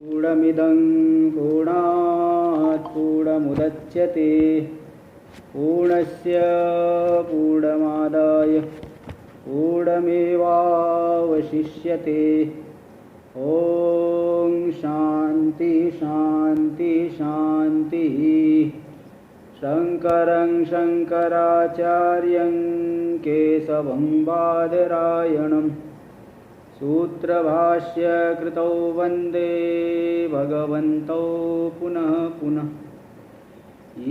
पूर्णमिदं पूर्णात् पूर्णमुदच्यते पूर्णस्य पूर्णमादाय पूर्णमेवावशिष्यते। ॐ शान्ति शान्ति शान्तिः। शङ्करं शङ्कराचार्यं केशवं बादरायणं सूत्रभाष्य कृतौ वन्दे भगवन्तौ पुनः पुनः।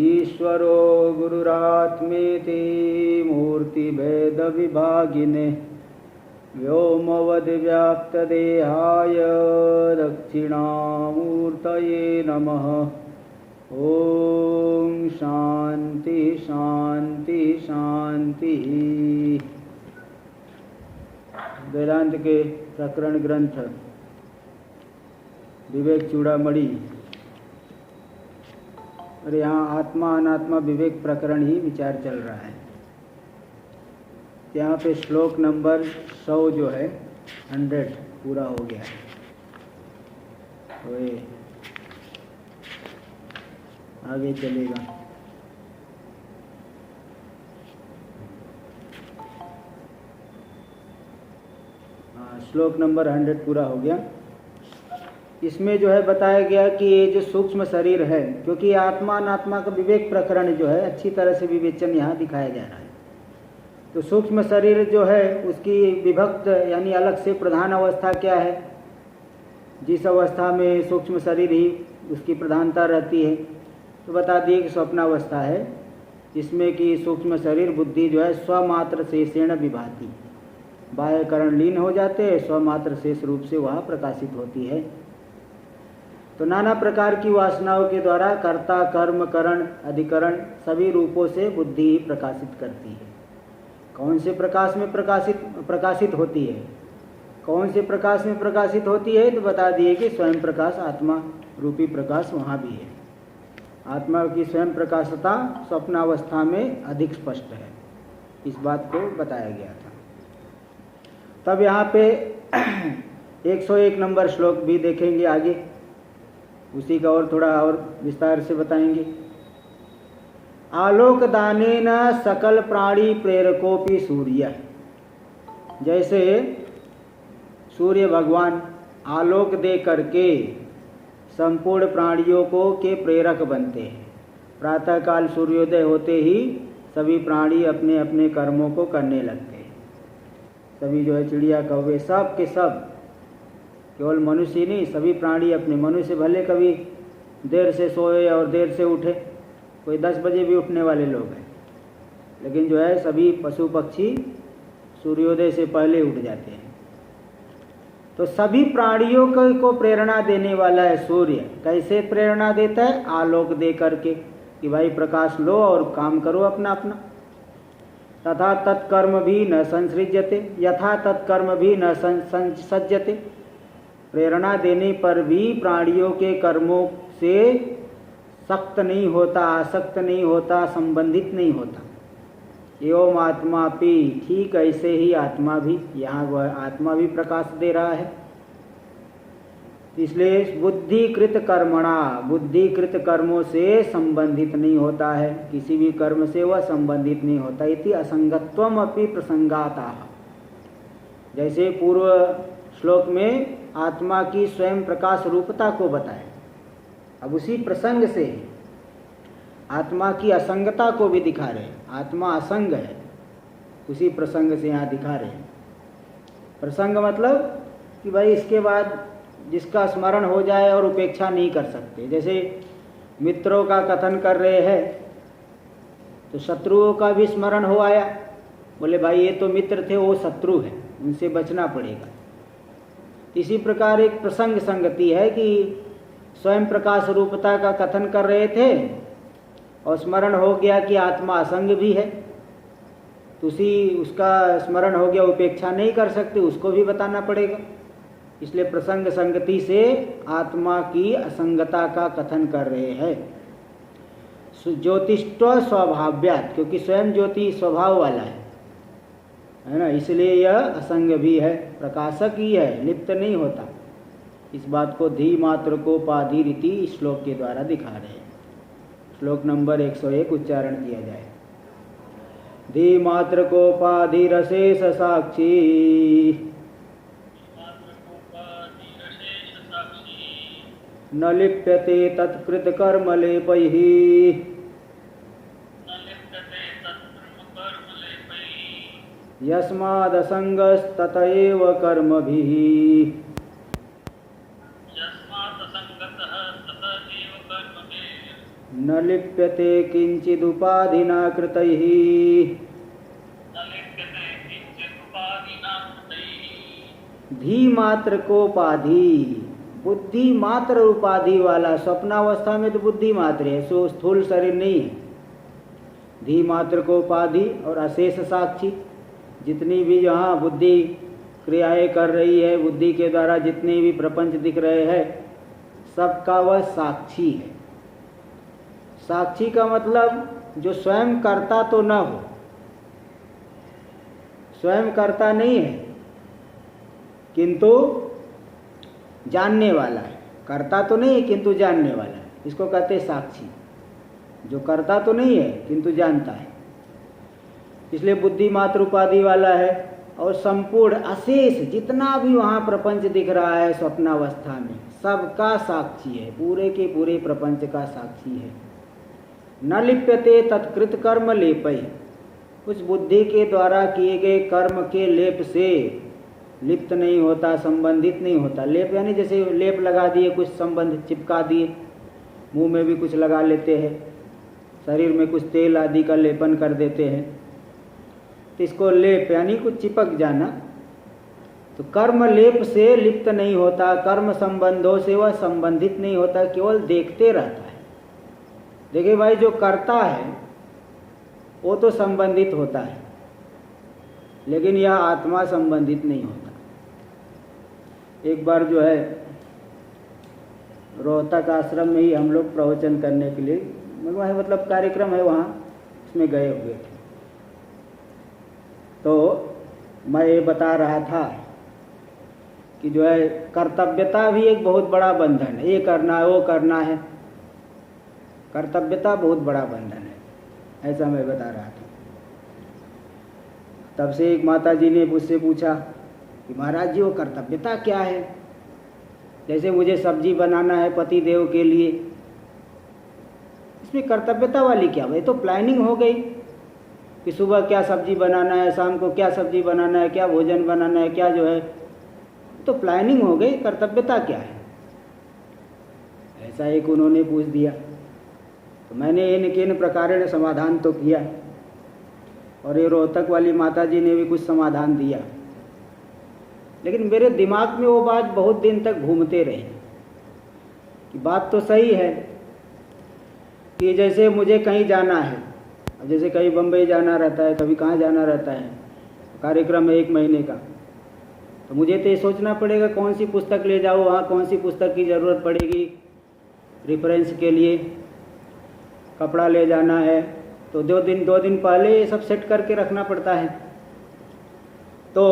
ईश्वरो गुरुरात्मेति मूर्तिभेदविभागिने व्योमवद्व्याप्तदेहाय दक्षिणामूर्तये नमः। ॐ शान्ति शान्ति शान्तिः। वेदांत के प्रकरण ग्रंथ विवेक चूड़ामणि और यहाँ आत्मा अनात्मा विवेक प्रकरण ही विचार चल रहा है। यहाँ पे श्लोक नंबर 100 जो है 100 पूरा हो गया है। तो ये आगे चलेगा। श्लोक नंबर 100 पूरा हो गया। इसमें जो है बताया गया कि ये जो सूक्ष्म शरीर है, क्योंकि आत्मा अनात्मा का विवेक प्रकरण जो है अच्छी तरह से विवेचन यहाँ दिखाया जा रहा है। तो सूक्ष्म शरीर जो है उसकी विभक्त यानी अलग से प्रधान अवस्था क्या है, जिस अवस्था में सूक्ष्म शरीर ही उसकी प्रधानता रहती है, तो बता दिए कि स्वप्नावस्था है, जिसमें कि सूक्ष्म शरीर बुद्धि जो है स्वमात्र शेषेण विभाति, बाह्यकरण लीन हो जाते हैं, स्वमात्र शेष रूप से वह प्रकाशित होती है। तो नाना प्रकार की वासनाओं के द्वारा कर्ता कर्म करण अधिकरण सभी रूपों से बुद्धि ही प्रकाशित करती है। कौन से प्रकाश में प्रकाशित होती है, कौन से प्रकाश में प्रकाशित होती है, तो बता दिए कि स्वयं प्रकाश आत्मा रूपी प्रकाश वहाँ भी है। आत्मा की स्वयं प्रकाशता स्वप्नावस्था में अधिक स्पष्ट है, इस बात को बताया गया था। तब यहाँ पे 101 नंबर श्लोक भी देखेंगे आगे, उसी का और थोड़ा और विस्तार से बताएंगे। आलोक दानेन सकल प्राणी प्रेरकोपि सूर्य। जैसे सूर्य भगवान आलोक दे करके संपूर्ण प्राणियों को के प्रेरक बनते हैं। प्रातःकाल सूर्योदय होते ही सभी प्राणी अपने अपने कर्मों को करने लगते हैं। सभी जो है चिड़िया कौवे सब के सब, केवल मनुष्य ही नहीं, सभी प्राणी अपने, मनुष्य भले कभी देर से सोए और देर से उठे, कोई 10 बजे भी उठने वाले लोग हैं, लेकिन जो है सभी पशु पक्षी सूर्योदय से पहले उठ जाते हैं। तो सभी प्राणियों को प्रेरणा देने वाला है सूर्य। कैसे प्रेरणा देता है? आलोक दे करके कि भाई प्रकाश लो और काम करो अपना अपना। तथा तत्कर्म भी न संसृज्यते, यथा तत्कर्म भी न सज्जते। प्रेरणा देने पर भी प्राणियों के कर्मों से सक्त नहीं होता, आसक्त नहीं होता, संबंधित नहीं होता। एवं आत्मा भी ठीक ऐसे ही आत्मा भी, यहाँ वह आत्मा भी प्रकाश दे रहा है। इसलिए बुद्धिकृत कर्मणा, बुद्धिकृत कर्मों से संबंधित नहीं होता है, किसी भी कर्म से वह संबंधित नहीं होता। इति असंगत्वम अपि प्रसंगाता। जैसे पूर्व श्लोक में आत्मा की स्वयं प्रकाश रूपता को बताया, अब उसी प्रसंग से आत्मा की असंगता को भी दिखा रहे हैं। आत्मा असंग है, उसी प्रसंग से यहाँ दिखा रहे हैं। प्रसंग मतलब कि भाई इसके बाद जिसका स्मरण हो जाए और उपेक्षा नहीं कर सकते। जैसे मित्रों का कथन कर रहे हैं तो शत्रुओं का भी स्मरण हो आया, बोले भाई ये तो मित्र थे, वो शत्रु है, उनसे बचना पड़ेगा। इसी प्रकार एक प्रसंग संगति है कि स्वयं प्रकाश रूपता का कथन कर रहे थे और स्मरण हो गया कि आत्मा असंग भी है, तो उसका स्मरण हो गया, उपेक्षा नहीं कर सकते, उसको भी बताना पड़ेगा। इसलिए प्रसंग संगति से आत्मा की असंगता का कथन कर रहे हैं। ज्योतिष्व स्वभाव्यात्, क्योंकि स्वयं ज्योति स्वभाव वाला है ना, इसलिए यह असंग भी है, प्रकाशक ही है, लिप्त नहीं होता। इस बात को धी मात्र को पाधी रीति श्लोक के द्वारा दिखा रहे हैं। श्लोक नंबर 101 उच्चारण किया जाए। धी मात्र को पाधी रसेश साक्षी, न लिप्यते तत्कृत कर्म लेपैः, यस्मादसंगस्तत एव कर्मभिः, न लिप्यते किंचिदुपाधिना कृतैः, धी मात्र को पाधी, बुद्धि मात्र उपाधि वाला। स्वप्नावस्था में तो बुद्धि मात्र है, सो स्थूल शरीर नहीं है। धी मात्र को उपाधि और अशेष साक्षी, जितनी भी यहाँ बुद्धि क्रियाएं कर रही है, बुद्धि के द्वारा जितने भी प्रपंच दिख रहे हैं, सबका वह साक्षी है। साक्षी का मतलब जो स्वयं करता तो न हो, स्वयं करता नहीं है किंतु जानने वाला है। करता तो नहीं है किंतु जानने वाला है, इसको कहते हैं साक्षी। जो करता तो नहीं है किंतु जानता है, इसलिए बुद्धि मात्र उपाधि वाला है। और संपूर्ण अशेष जितना भी वहाँ प्रपंच दिख रहा है स्वप्नावस्था में, सबका साक्षी है, पूरे के पूरे प्रपंच का साक्षी है। न लिप्यते तत्कृत कर्म लेपै, उस बुद्धि के द्वारा किए गए कर्म के लेप से लिप्त नहीं होता, संबंधित नहीं होता। लेप यानी जैसे लेप लगा दिए, कुछ संबंध चिपका दिए, मुंह में भी कुछ लगा लेते हैं, शरीर में कुछ तेल आदि का लेपन कर देते हैं, तो इसको लेप यानी कुछ चिपक जाना। तो कर्म लेप से लिप्त नहीं होता, कर्म संबंधों से वह संबंधित नहीं होता, केवल देखते रहता है। देखिए भाई, जो करता है वो तो संबंधित होता है, लेकिन यह आत्मा संबंधित नहीं होता। एक बार जो है रोहतक आश्रम में ही हम लोग प्रवचन करने के लिए, मतलब कार्यक्रम है वहाँ, उसमें गए हुए थे। तो मैं ये बता रहा था कि जो है कर्तव्यता भी एक बहुत बड़ा बंधन है। ये करना है, वो करना है, कर्तव्यता बहुत बड़ा बंधन है, ऐसा मैं बता रहा था। तब से एक माता जी ने मुझसे पूछा कि महाराज जी वो कर्तव्यता क्या है? जैसे मुझे सब्जी बनाना है पति देव के लिए, इसमें कर्तव्यता वाली क्या? भाई तो प्लानिंग हो गई कि सुबह क्या सब्जी बनाना है, शाम को क्या सब्जी बनाना है, क्या भोजन बनाना है, क्या जो है, तो प्लानिंग हो गई। कर्तव्यता क्या है? ऐसा एक उन्होंने पूछ दिया। तो मैंने इन प्रकारेण समाधान तो किया, और ये रोहतक वाली माता जी ने भी कुछ समाधान दिया, लेकिन मेरे दिमाग में वो बात बहुत दिन तक घूमते रही कि बात तो सही है कि जैसे मुझे कहीं जाना है, अब जैसे कहीं बम्बई जाना रहता है, कभी कहाँ जाना रहता है, कार्यक्रम है 1 महीने का, तो मुझे तो ये सोचना पड़ेगा कौन सी पुस्तक ले जाऊँ, वहाँ कौन सी पुस्तक की ज़रूरत पड़ेगी रेफरेंस के लिए, कपड़ा ले जाना है, तो 2 दिन पहले ये सब सेट करके रखना पड़ता है। तो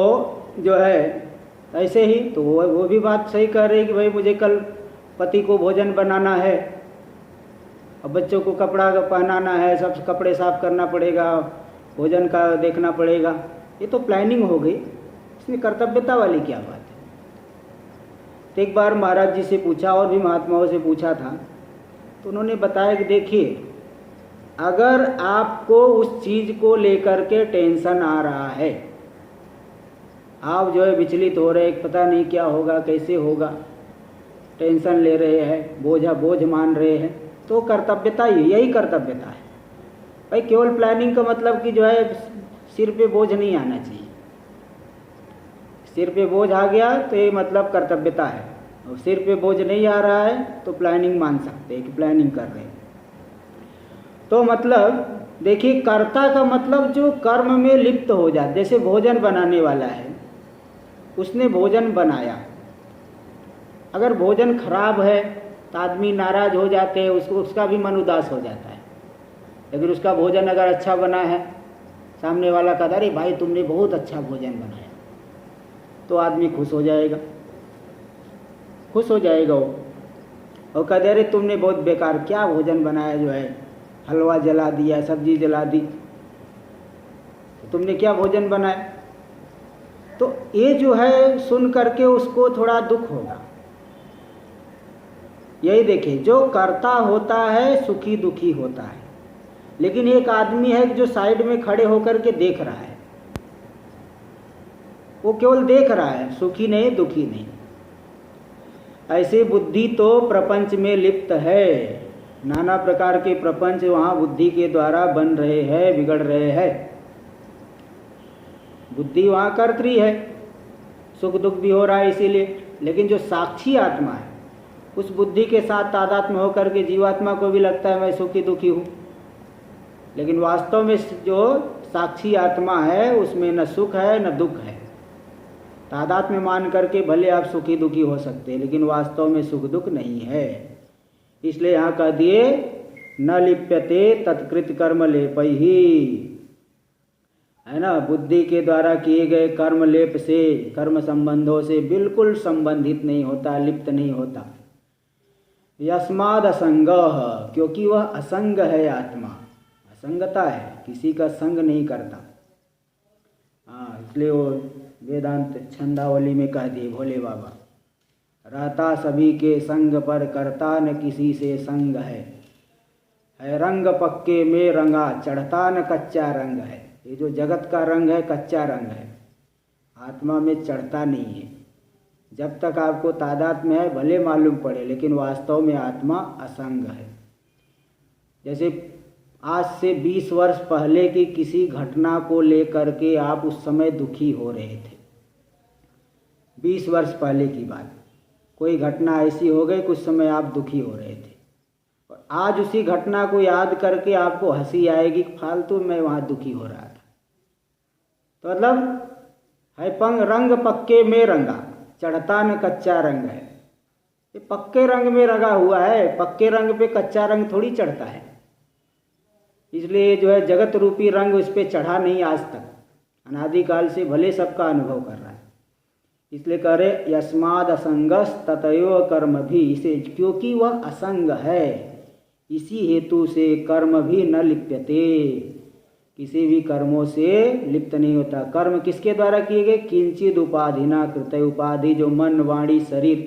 जो है ऐसे ही तो वो भी बात सही कह रही कि भाई मुझे कल पति को भोजन बनाना है, अब बच्चों को कपड़ा पहनाना है, सब कपड़े साफ करना पड़ेगा, भोजन का देखना पड़ेगा, ये तो प्लानिंग हो गई, इसमें कर्तव्यता वाली क्या बात है? तो एक बार महाराज जी से पूछा और भी महात्माओं से पूछा था, तो उन्होंने बताया कि देखिए, अगर आपको उस चीज़ को लेकर के टेंशन आ रहा है, आप जो है विचलित हो रहे, पता नहीं क्या होगा, कैसे होगा, टेंशन ले रहे हैं, बोझ मान रहे हैं, तो कर्तव्यता यही कर्तव्यता है भाई। केवल प्लानिंग का मतलब कि जो है सिर पे बोझ नहीं आना चाहिए। सिर पे बोझ आ गया तो ये मतलब कर्तव्यता है, और सिर पे बोझ नहीं आ रहा है तो प्लानिंग मान सकते हैं कि प्लानिंग कर रहे हैं। तो मतलब देखिए, कर्ता का मतलब जो कर्म में लिप्त हो जाए। जैसे भोजन बनाने वाला है, उसने भोजन बनाया, अगर भोजन खराब है तो आदमी नाराज हो जाते हैं, उसका भी मन उदास हो जाता है। लेकिन उसका भोजन अगर अच्छा बना है, सामने वाला कहता अरे भाई तुमने बहुत अच्छा भोजन बनाया, तो आदमी खुश हो जाएगा। खुश हो जाएगा वो, और कह दे अरे तुमने बहुत बेकार क्या भोजन बनाया, जो है हलवा जला दिया, सब्जी जला दी, तो तुमने क्या भोजन बनाया। तो ये जो है सुन करके उसको थोड़ा दुख होगा। यही देखिए, जो कर्ता होता है सुखी दुखी होता है, लेकिन एक आदमी है जो साइड में खड़े होकर के देख रहा है, वो केवल देख रहा है, सुखी नहीं दुखी नहीं। ऐसे बुद्धि तो प्रपंच में लिप्त है, नाना प्रकार के प्रपंच वहाँ बुद्धि के द्वारा बन रहे हैं, बिगड़ रहे हैं। बुद्धि वहाँ कर्त्री है, सुख दुख भी हो रहा है इसीलिए। लेकिन जो साक्षी आत्मा है, उस बुद्धि के साथ तादात्म्य होकर के जीवात्मा को भी लगता है मैं सुखी दुखी हूँ, लेकिन वास्तव में जो साक्षी आत्मा है उसमें न सुख है न दुख है। तादात्म्य मान करके भले आप सुखी दुखी हो सकते हैं, लेकिन वास्तव में सुख दुख नहीं है। इसलिए यहाँ कह दिए न लिप्यते तत्कृत कर्म लेपैहि, है ना। बुद्धि के द्वारा किए गए कर्म लेप से, कर्म संबंधों से बिल्कुल संबंधित नहीं होता, लिप्त नहीं होता। यस्माद असंगः, क्योंकि वह असंग है, आत्मा असंगता है, किसी का संग नहीं करता। हाँ, इसलिए वो वेदांत छंदावली में कह दिए भोले बाबा, रहता सभी के संग पर करता न किसी से संग है रंग पक्के में रंगा चढ़ता न कच्चा रंग है। ये जो जगत का रंग है कच्चा रंग है, आत्मा में चढ़ता नहीं है। जब तक आपको तादात्म्य है भले मालूम पड़े, लेकिन वास्तव में आत्मा असंग है। जैसे आज से 20 वर्ष पहले की किसी घटना को लेकर के आप उस समय दुखी हो रहे थे। 20 वर्ष पहले की बात, कोई घटना ऐसी हो गई, कुछ समय आप दुखी हो रहे थे, और आज उसी घटना को याद करके आपको हंसी आएगी, फालतू में वहाँ दुखी हो रहा था। तो मतलब है रंग पक्के में रंगा चढ़ता न कच्चा रंग है। ये पक्के रंग में रंगा हुआ है, पक्के रंग पे कच्चा रंग थोड़ी चढ़ता है। इसलिए जो है जगत रूपी रंग उस पर चढ़ा नहीं आज तक, अनादिकाल से भले सबका अनुभव कर रहा है। इसलिए कह रहे यस्माद असंगस ततयो कर्म भी, इसे क्योंकि वह असंग है इसी हेतु से कर्म भी न लिप्यते, किसी भी कर्मों से लिप्त नहीं होता। कर्म किसके द्वारा किए गए, किंचिद उपाधिना कृत, उपाधि जो मन वाणी शरीर,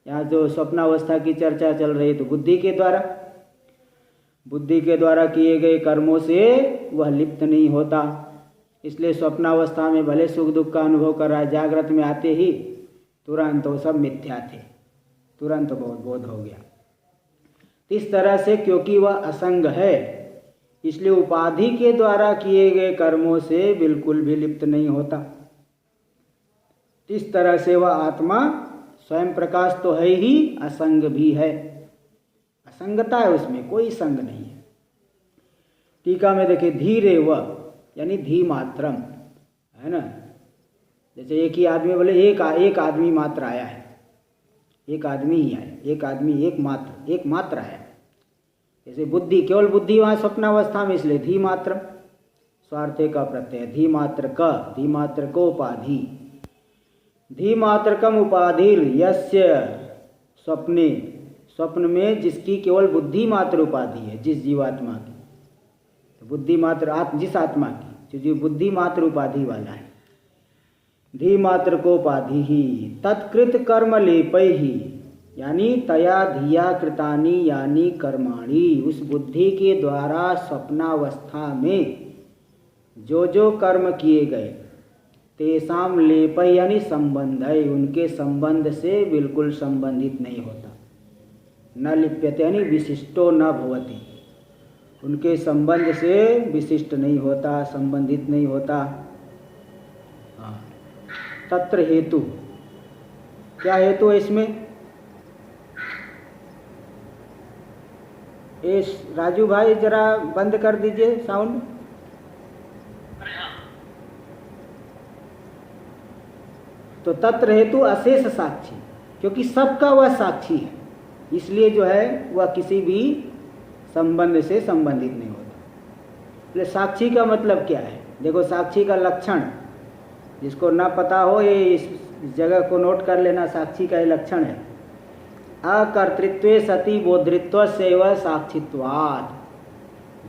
यहाँ जो स्वप्नावस्था की चर्चा चल रही है तो बुद्धि के द्वारा, बुद्धि के द्वारा किए गए कर्मों से वह लिप्त नहीं होता। इसलिए स्वप्नावस्था में भले सुख दुख का अनुभव कर रहा है, जागृत में आते ही तुरंत वो सब मिथ्या थे, तुरंत बहुत बोध हो गया। इस तरह से क्योंकि वह असंग है, इसलिए उपाधि के द्वारा किए गए कर्मों से बिल्कुल भी लिप्त नहीं होता। इस तरह से वह आत्मा स्वयं प्रकाश तो है ही, असंग भी है, असंगता है उसमें, कोई संग नहीं है। टीका में देखिए धीरे वह यानी धी मात्रम, है ना। जैसे एक ही आदमी बोले एक आदमी मात्र आया है, एक आदमी ही आया, एक आदमी एक मात्र आया। जैसे बुद्धि, केवल बुद्धि वहाँ स्वप्नावस्था में, इसलिए धी मात्रम, स्वार्थे का प्रत्यय, धी मात्र को उपाधि, धी मात्रकम उपाधिर यस्य स्वप्ने, स्वप्न में जिसकी केवल बुद्धि मात्र उपाधि है, जिस जीवात्मा की, तो बुद्धि मात्र जिस आत्मा की जो बुद्धि मात्र उपाधि वाला है, धी मात्र को उपाधि ही तत्कृत कर्म लेपै ही, यानी तया धिया कृतानि यानी कर्माणि, उस बुद्धि के द्वारा स्वप्नावस्था में जो जो कर्म किए गए, तेसाम लेपै यानी संबंध है, उनके संबंध से बिल्कुल संबंधित नहीं होता। न लिप्यते यानी विशिष्टो न भवति, उनके संबंध से विशिष्ट नहीं होता, संबंधित नहीं होता। हाँ, तत्र हेतु, क्या हेतु है इसमें? राजू भाई जरा बंद कर दीजिए साउंड। तो तत्र हेतु अशेष साक्षी, क्योंकि सबका वह साक्षी है, इसलिए जो है वह किसी भी संबंध से संबंधित नहीं होता। इसलिए साक्षी का मतलब क्या है? देखो साक्षी का लक्षण, जिसको ना पता हो ये इस जगह को नोट कर लेना, साक्षी का ये लक्षण है। अकर्तृत्वे सति बोधृत्व सेव साक्षित्वात्,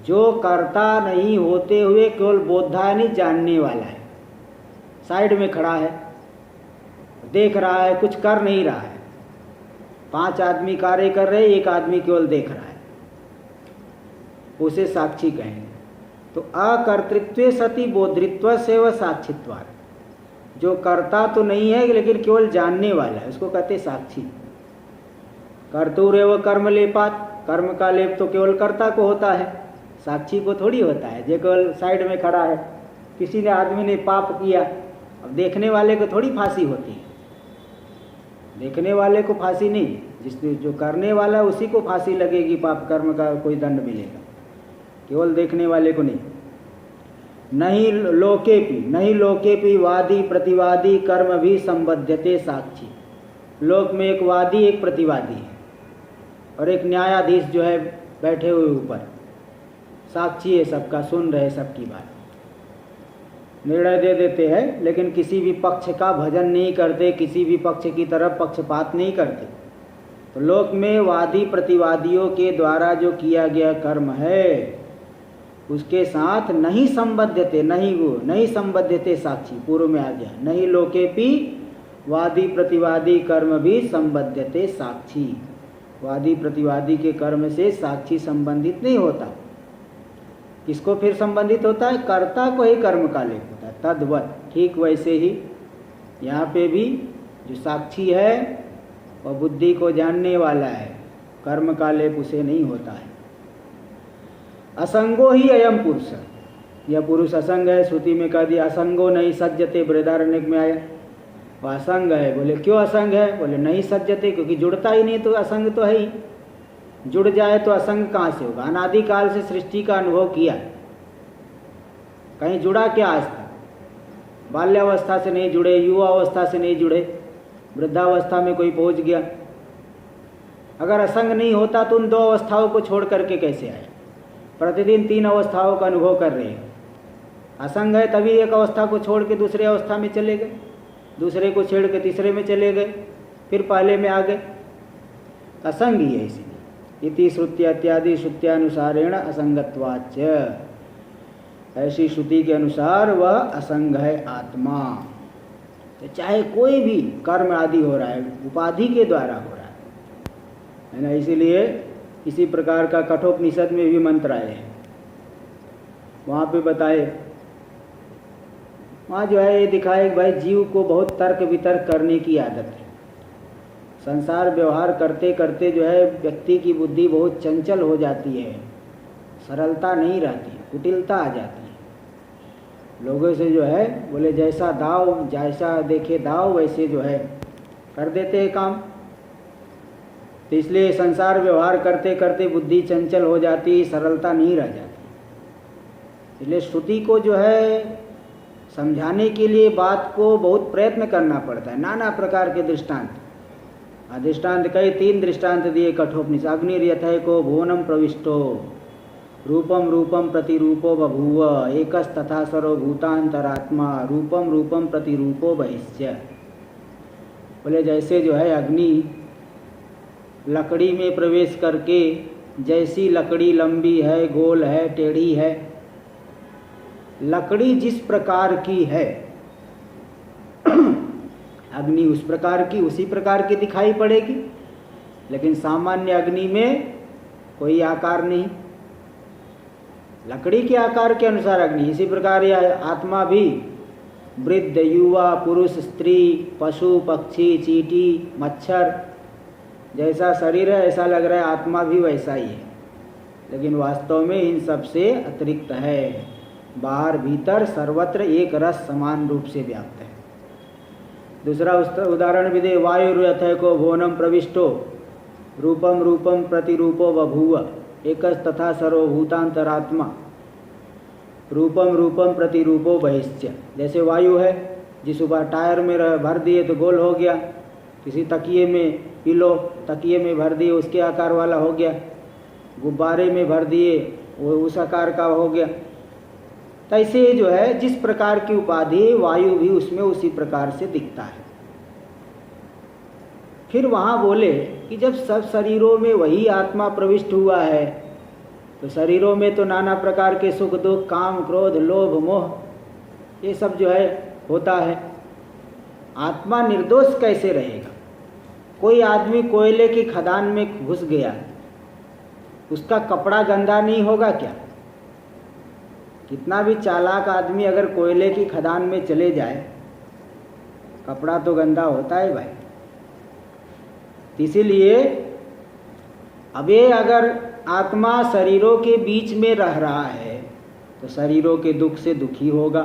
जो कर्ता नहीं होते हुए केवल बोधा नहीं जानने वाला है, साइड में खड़ा है, देख रहा है, कुछ कर नहीं रहा है। 5 आदमी कार्य कर रहे, एक आदमी केवल देख रहा है, उसे साक्षी कहेंगे। तो अकर्तृत्वे सति बोधृत्व सेव साक्षित्वात्, जो करता तो नहीं है लेकिन केवल जानने वाला है, उसको कहते साक्षी। कर्तुरेव कर्म लेपात, कर्म का लेप तो केवल कर्ता को होता है, साक्षी को थोड़ी होता है। जो केवल साइड में खड़ा है, किसी ने आदमी ने पाप किया, अब देखने वाले को थोड़ी फांसी होती है, देखने वाले को फांसी नहीं, जिसने जो करने वाला है उसी को फांसी लगेगी, पाप कर्म का कोई दंड मिलेगा, केवल देखने वाले को नहीं। नहीं लोकेपि वादी प्रतिवादी कर्म भी संबद्धते साक्षी। लोक में एक वादी एक प्रतिवादी है और एक न्यायाधीश जो है बैठे हुए ऊपर, साक्षी है सबका, सुन रहे सबकी बात, निर्णय दे देते हैं, लेकिन किसी भी पक्ष का भजन नहीं करते, किसी भी पक्ष की तरफ पक्षपात नहीं करते। तो लोक में वादी प्रतिवादियों के द्वारा जो किया गया कर्म है उसके साथ नहीं संबद्धते, नहीं संबद्धते साक्षी, पूर्व में आ गया, नहीं लोकेपि वादी प्रतिवादी कर्म भी संबद्धते साक्षी। वादी प्रतिवादी के कर्म से साक्षी संबंधित नहीं होता। किसको फिर संबंधित होता है? कर्ता को ही कर्म का लेप होता है। तद्वत, ठीक वैसे ही यहाँ पे भी जो साक्षी है वह बुद्धि को जानने वाला है, कर्म का लेप उसे नहीं होता है। असंगो ही अयम पुरुष, यह पुरुष असंग है। श्रुति में कह दिया असंगो नहीं सज्जते, बृहदारण्यक में आया, वह असंग है। बोले क्यों असंग है? बोले नहीं सज्जते, क्योंकि जुड़ता ही नहीं, तो असंग तो है ही। जुड़ जाए तो असंग कहाँ से होगा? अनादिकाल से सृष्टि का अनुभव किया, कहीं जुड़ा क्या आज तक? बाल्यावस्था से नहीं जुड़े, युवावस्था से नहीं जुड़े, वृद्धावस्था में कोई पहुंच गया। अगर असंग नहीं होता तो उन 2 अवस्थाओं को छोड़ करके कैसे आए? प्रतिदिन 3 अवस्थाओं का अनुभव कर रहे हैं। असंग है तभी एक अवस्था को छोड़ के दूसरे अवस्था में चले गए, दूसरे को छेड़ के तीसरे में चले गए, फिर पहले में आ गए। असंग ही है इसीलिए। इति श्रुति इत्यादि श्रुत्यानुसारेण असंगत्वाच्च, ऐसी श्रुति के अनुसार वह असंग है आत्मा। तो चाहे कोई भी कर्म आदि हो रहा है, उपाधि के द्वारा हो रहा है ना। इसीलिए इसी प्रकार का कठोपनिषद में भी मंत्र आए हैं, वहाँ पे बताए, वहाँ जो है ये दिखाए कि भाई जीव को बहुत तर्क वितर्क करने की आदत है। संसार व्यवहार करते करते जो है व्यक्ति की बुद्धि बहुत चंचल हो जाती है, सरलता नहीं रहती, कुटिलता आ जाती है। लोगों से जो है बोले जैसा दाव, जैसा देखे दाव वैसे जो है कर देते हैं काम। तो इसलिए संसार व्यवहार करते करते बुद्धि चंचल हो जाती, सरलता नहीं रह जाती। इसलिए श्रुति को जो है समझाने के लिए बात को बहुत प्रयत्न करना पड़ता है, नाना प्रकार के दृष्टांत। दृष्टांत कई 3 दृष्टांत दिए कठोपनिषद। अग्निर्यथैको भुवनम प्रविष्टो रूपम रूपम प्रतिरूपो बभूव एकस्तथा सर्वभूतांतरात्मा रूपम रूपम प्रतिरूपो बहिष्य। बोले जैसे जो है अग्नि लकड़ी में प्रवेश करके, जैसी लकड़ी लंबी है, गोल है, टेढ़ी है, लकड़ी जिस प्रकार की है अग्नि उस प्रकार की, उसी प्रकार की दिखाई पड़ेगी। लेकिन सामान्य अग्नि में कोई आकार नहीं, लकड़ी के आकार के अनुसार अग्नि। इसी प्रकार यह आत्मा भी वृद्ध, युवा, पुरुष, स्त्री, पशु, पक्षी, चींटी, मच्छर, जैसा शरीर है ऐसा लग रहा है आत्मा भी वैसा ही है, लेकिन वास्तव में इन सब से अतिरिक्त है। बाहर भीतर सर्वत्र एक रस समान रूप से व्याप्त है। दूसरा उदाहरण भी दे, वायुर्यथैको भुवनम प्रविष्टो रूपम रूपम प्रतिरूपो बभूव एकस तथा सर्वभूतांतरात्मा रूपम रूपम प्रतिरूपो बहिष्य। जैसे वायु है, जिस ऊपर टायर में भर दिए तो गोल हो गया, किसी तकिए में पिलो तकिए में भर दिए उसके आकार वाला हो गया, गुब्बारे में भर दिए वो उस आकार का हो गया। तो ऐसे जो है जिस प्रकार की उपाधि वायु भी उसमें उसी प्रकार से दिखता है। फिर वहाँ बोले कि जब सब शरीरों में वही आत्मा प्रविष्ट हुआ है तो शरीरों में तो नाना प्रकार के सुख दुख काम क्रोध लोभ मोह ये सब जो है होता है। आत्मा निर्दोष कैसे रहेगा? कोई आदमी कोयले की खदान में घुस गया, उसका कपड़ा गंदा नहीं होगा क्या? कितना भी चालाक आदमी अगर कोयले की खदान में चले जाए, कपड़ा तो गंदा होता है भाई। इसीलिए अब ये अगर आत्मा शरीरों के बीच में रह रहा है तो शरीरों के दुख से दुखी होगा,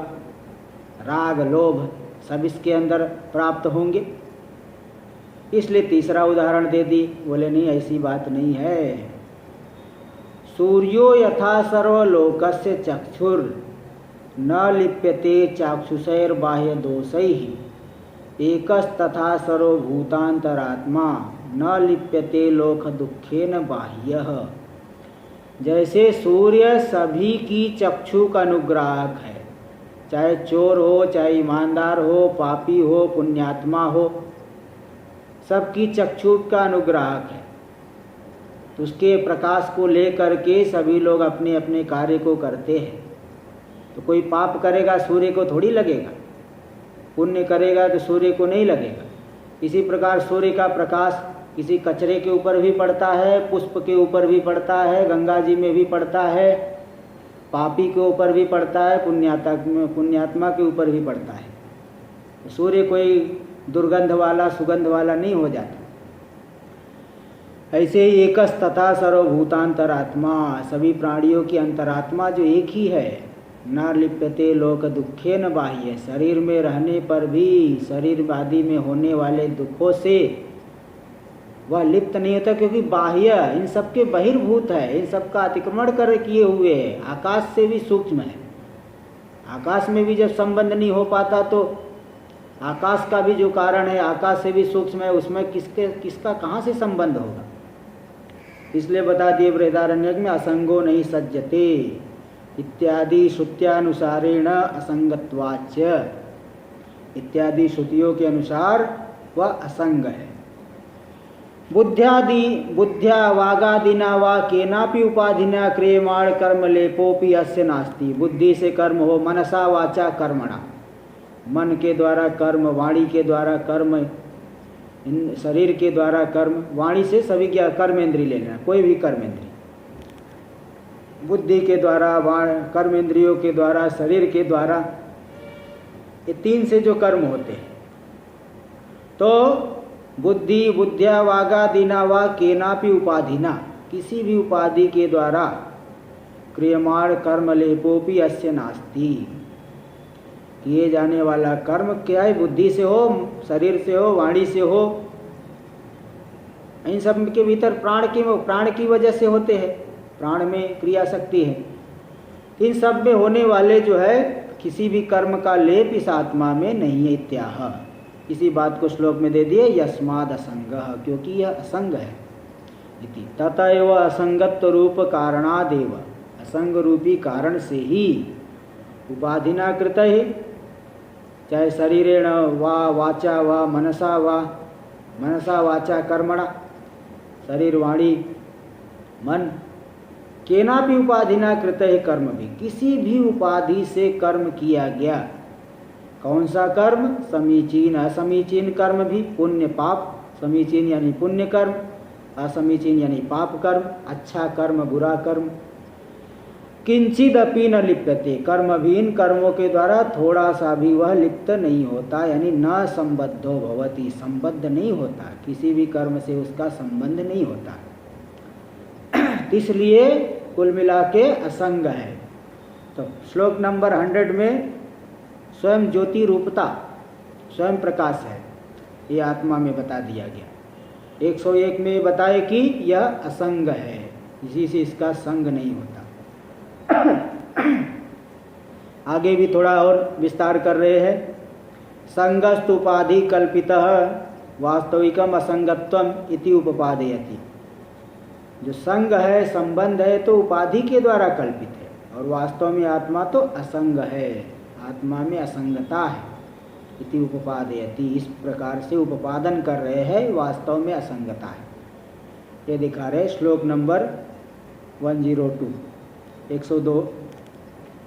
राग लोभ सब इसके अंदर प्राप्त होंगे। इसलिए तीसरा उदाहरण दे दी। बोले नहीं, ऐसी बात नहीं है। सूर्यो यथा सर्वलोकस्य चक्षुर न लिप्यते चाक्षुषैर्बाह्य दोषैः एकस्तथा सर्वभूतांतरात्मा न लिप्यते लोक दुखेन बाह्यः। जैसे सूर्य सभी की चक्षु का अनुग्राहक है, चाहे चोर हो, चाहे ईमानदार हो, पापी हो, पुण्यात्मा हो, सबकी चक्षु का अनुग्राहक है। तो उसके प्रकाश को लेकर के सभी लोग अपने अपने कार्य को करते हैं। तो कोई पाप करेगा सूर्य को थोड़ी लगेगा, पुण्य करेगा तो सूर्य को नहीं लगेगा। इसी प्रकार सूर्य का प्रकाश किसी कचरे के ऊपर भी पड़ता है, पुष्प के ऊपर भी पड़ता है, गंगा जी में भी पड़ता है, पापी के ऊपर भी पड़ता है, पुण्यात्मा के ऊपर भी पड़ता है। सूर्य कोई दुर्गंध वाला सुगंध वाला नहीं हो जाता। ऐसे ही एकस तथा सर्वभूतांतरात्मा, सभी प्राणियों की अंतरात्मा जो एक ही है, न लिप्यते लोक दुखे न बाह्य, शरीर में रहने पर भी शरीर आदि में होने वाले दुखों से वह लिप्त नहीं होता, क्योंकि बाह्य इन सबके बहिर्भूत है, इन सबका अतिक्रमण कर किए हुए है, आकाश से भी सूक्ष्म है। आकाश में भी जब संबंध नहीं हो पाता तो आकाश का भी जो कारण है आकाश से भी सूक्ष्म है, उसमें किसका कहाँ से संबंध होगा? इसलिए बता दिए बृहदारण्यक में असंगो नहीं सज्जते इत्यादि श्रुत्यानुसारेण असंगत्वाच्य, इत्यादि श्रुतियों के अनुसार वह असंग है। बुद्ध्या वागादिना वा केनापि उपाधिना क्रियमाण कर्म लेपोपि अस्य नास्ति। बुद्धि से कर्म हो, मनसा वाचा कर्मणा, मन के द्वारा कर्म, वाणी के द्वारा कर्म, इन शरीर के द्वारा कर्म, वाणी से सभी क्या कर्मेंद्रिय ले लेना, कोई भी कर्मेंद्रिय, बुद्धि के द्वारा, कर्मेंद्रियों के द्वारा, शरीर के द्वारा, ये तीन से जो कर्म होते हैं। तो बुद्धि बुद्ध्या वागादिना वा केनापि उपाधिना, किसी भी उपाधि के द्वारा क्रियमाण कर्म लेपोपि अस्य नास्ति, किए जाने वाला कर्म क्या है? बुद्धि से हो, शरीर से हो, वाणी से हो, इन सब के भीतर प्राण की वजह से होते हैं, प्राण में क्रिया शक्ति है। इन सब में होने वाले जो है किसी भी कर्म का लेप इस आत्मा में नहीं है। इत्याह, इसी बात को श्लोक में दे दिए, यस्माद असंगः, क्योंकि यह असंग है। इति ततएव असंगत्व रूप कारणादेव, असंग रूपी कारण से ही उपाधिना कृत है, चाहे शरीरेण वा वाचा वा मनसा वाचा कर्मणा, शरीर वाणी मन, केनापि उपाधिना कृत है कर्म भी, किसी भी उपाधि से कर्म किया गया। कौन सा कर्म? समीचीन असमीचीन कर्म भी, पुण्य पाप, समीचीन यानी पुण्य कर्म, असमीचीन यानी पाप कर्म, अच्छा कर्म बुरा कर्म। किंचिदपि न लिप्यते, कर्म भी इन कर्मों के द्वारा थोड़ा सा भी वह लिप्त नहीं होता, यानी न संबद्धो भवति, संबद्ध नहीं होता, किसी भी कर्म से उसका संबंध नहीं होता। इसलिए कुल मिला के असंग है। तो श्लोक नंबर 100 में स्वयं ज्योति रूपता, स्वयं प्रकाश है, ये आत्मा में बता दिया गया। 101 में बताए कि यह असंग है, इसी से इसका संग नहीं होता। आगे भी थोड़ा और विस्तार कर रहे हैं। संगस्तु उपाधि कल्पितः वास्तविकम असंगत्वम इति उपपादयति। जो संग है, संबंध है, तो उपाधि के द्वारा कल्पित है, और वास्तव में आत्मा तो असंग है, आत्मा में असंगता है। इति उपपादयति, इस प्रकार से उपादन कर रहे हैं, वास्तव में असंगता है। ये दिखा रहे श्लोक नंबर 102 102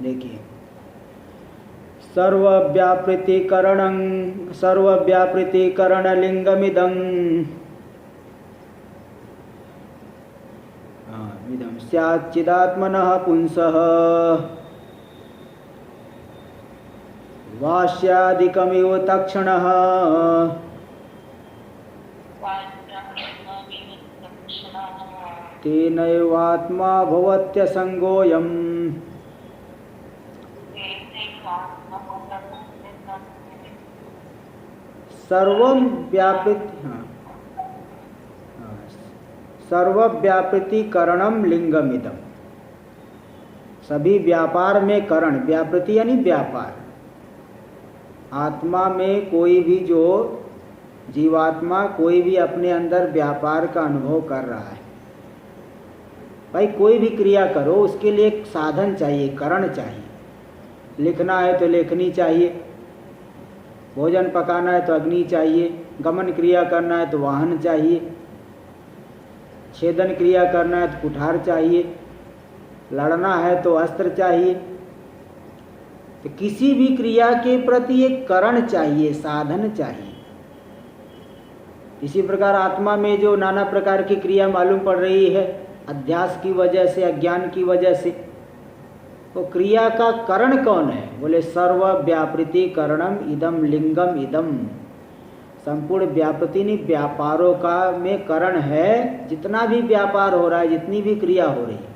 देखिए। सर्वव्यापृतिकरणलिंगमिदं इदं स्याच्चिदात्मनः पुंसः वास्यादिकमिव तक्षणः तेनैवात्मा भवत्यसंगोऽयम्। सर्वव्यापृतिकरणम लिंगमिदम, सभी व्यापार में करण, व्यापृति यानी व्यापार, आत्मा में कोई भी जो जीवात्मा कोई भी अपने अंदर व्यापार का अनुभव कर रहा है। भाई कोई भी क्रिया करो उसके लिए एक साधन चाहिए, करण चाहिए। लिखना है तो लेखनी चाहिए, भोजन पकाना है तो अग्नि चाहिए, गमन क्रिया करना है तो वाहन चाहिए, छेदन क्रिया करना है तो कुठार चाहिए, लड़ना है तो अस्त्र चाहिए। तो किसी भी क्रिया के प्रति एक करण चाहिए, साधन चाहिए। इसी प्रकार आत्मा में जो नाना प्रकार की क्रिया मालूम पड़ रही है, अध्यास की वजह से, अज्ञान की वजह से, तो क्रिया का करण कौन है? बोले सर्वव्यापृति करणम इदम लिंगम इदम। संपूर्ण व्यापृति नहीं, व्यापारों का में करण है। जितना भी व्यापार हो रहा है, जितनी भी क्रिया हो रही है,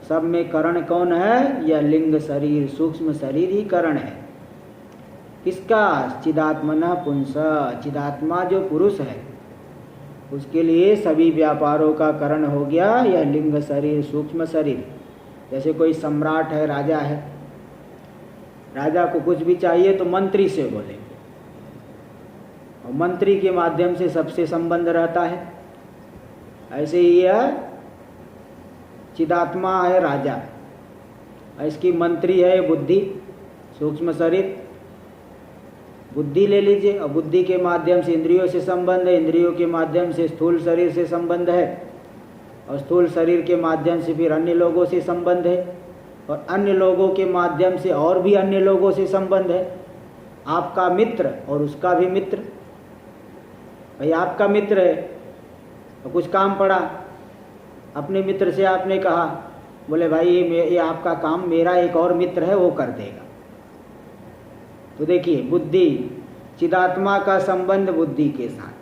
सब में करण कौन है? यह लिंग शरीर, सूक्ष्म शरीर ही करण है। किसका? चिदात्मनः पुंस, चिदात्मा जो पुरुष है उसके लिए सभी व्यापारों का करण हो गया यह लिंग शरीर, सूक्ष्म शरीर। जैसे कोई सम्राट है, राजा है, राजा को कुछ भी चाहिए तो मंत्री से बोले, और मंत्री के माध्यम से सबसे संबंध रहता है। ऐसे ही यह चिदात्मा है राजा, इसकी मंत्री है बुद्धि, सूक्ष्म शरीर। बुद्धि ले लीजिए, और बुद्धि के माध्यम से इंद्रियों से संबंध है, इंद्रियों के माध्यम से स्थूल शरीर से संबंध है, और स्थूल शरीर के माध्यम से फिर अन्य लोगों से संबंध है, और अन्य लोगों के माध्यम से और भी अन्य लोगों से संबंध है। आपका मित्र और उसका भी मित्र। भाई आपका मित्र है और कुछ काम पड़ा, अपने मित्र से आपने कहा, बोले भाई ये आपका काम मेरा एक और मित्र है वो कर देगा। तो देखिए, बुद्धि, चिदात्मा का संबंध बुद्धि के साथ,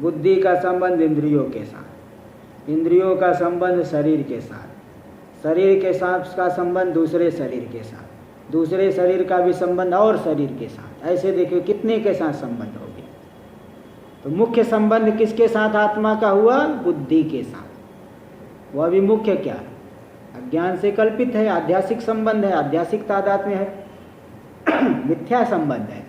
बुद्धि का संबंध इंद्रियों के साथ, इंद्रियों का संबंध शरीर के साथ, शरीर के साथ का संबंध दूसरे शरीर के साथ, दूसरे शरीर का भी संबंध और शरीर के साथ। ऐसे देखिए कितने के साथ संबंध हो गया। तो मुख्य संबंध किसके साथ आत्मा का हुआ? बुद्धि के साथ। वह भी मुख्य क्या? अज्ञान से कल्पित है, आध्यासिक संबंध है, आध्यासिक तादात्म्य है, मिथ्या संबंध है,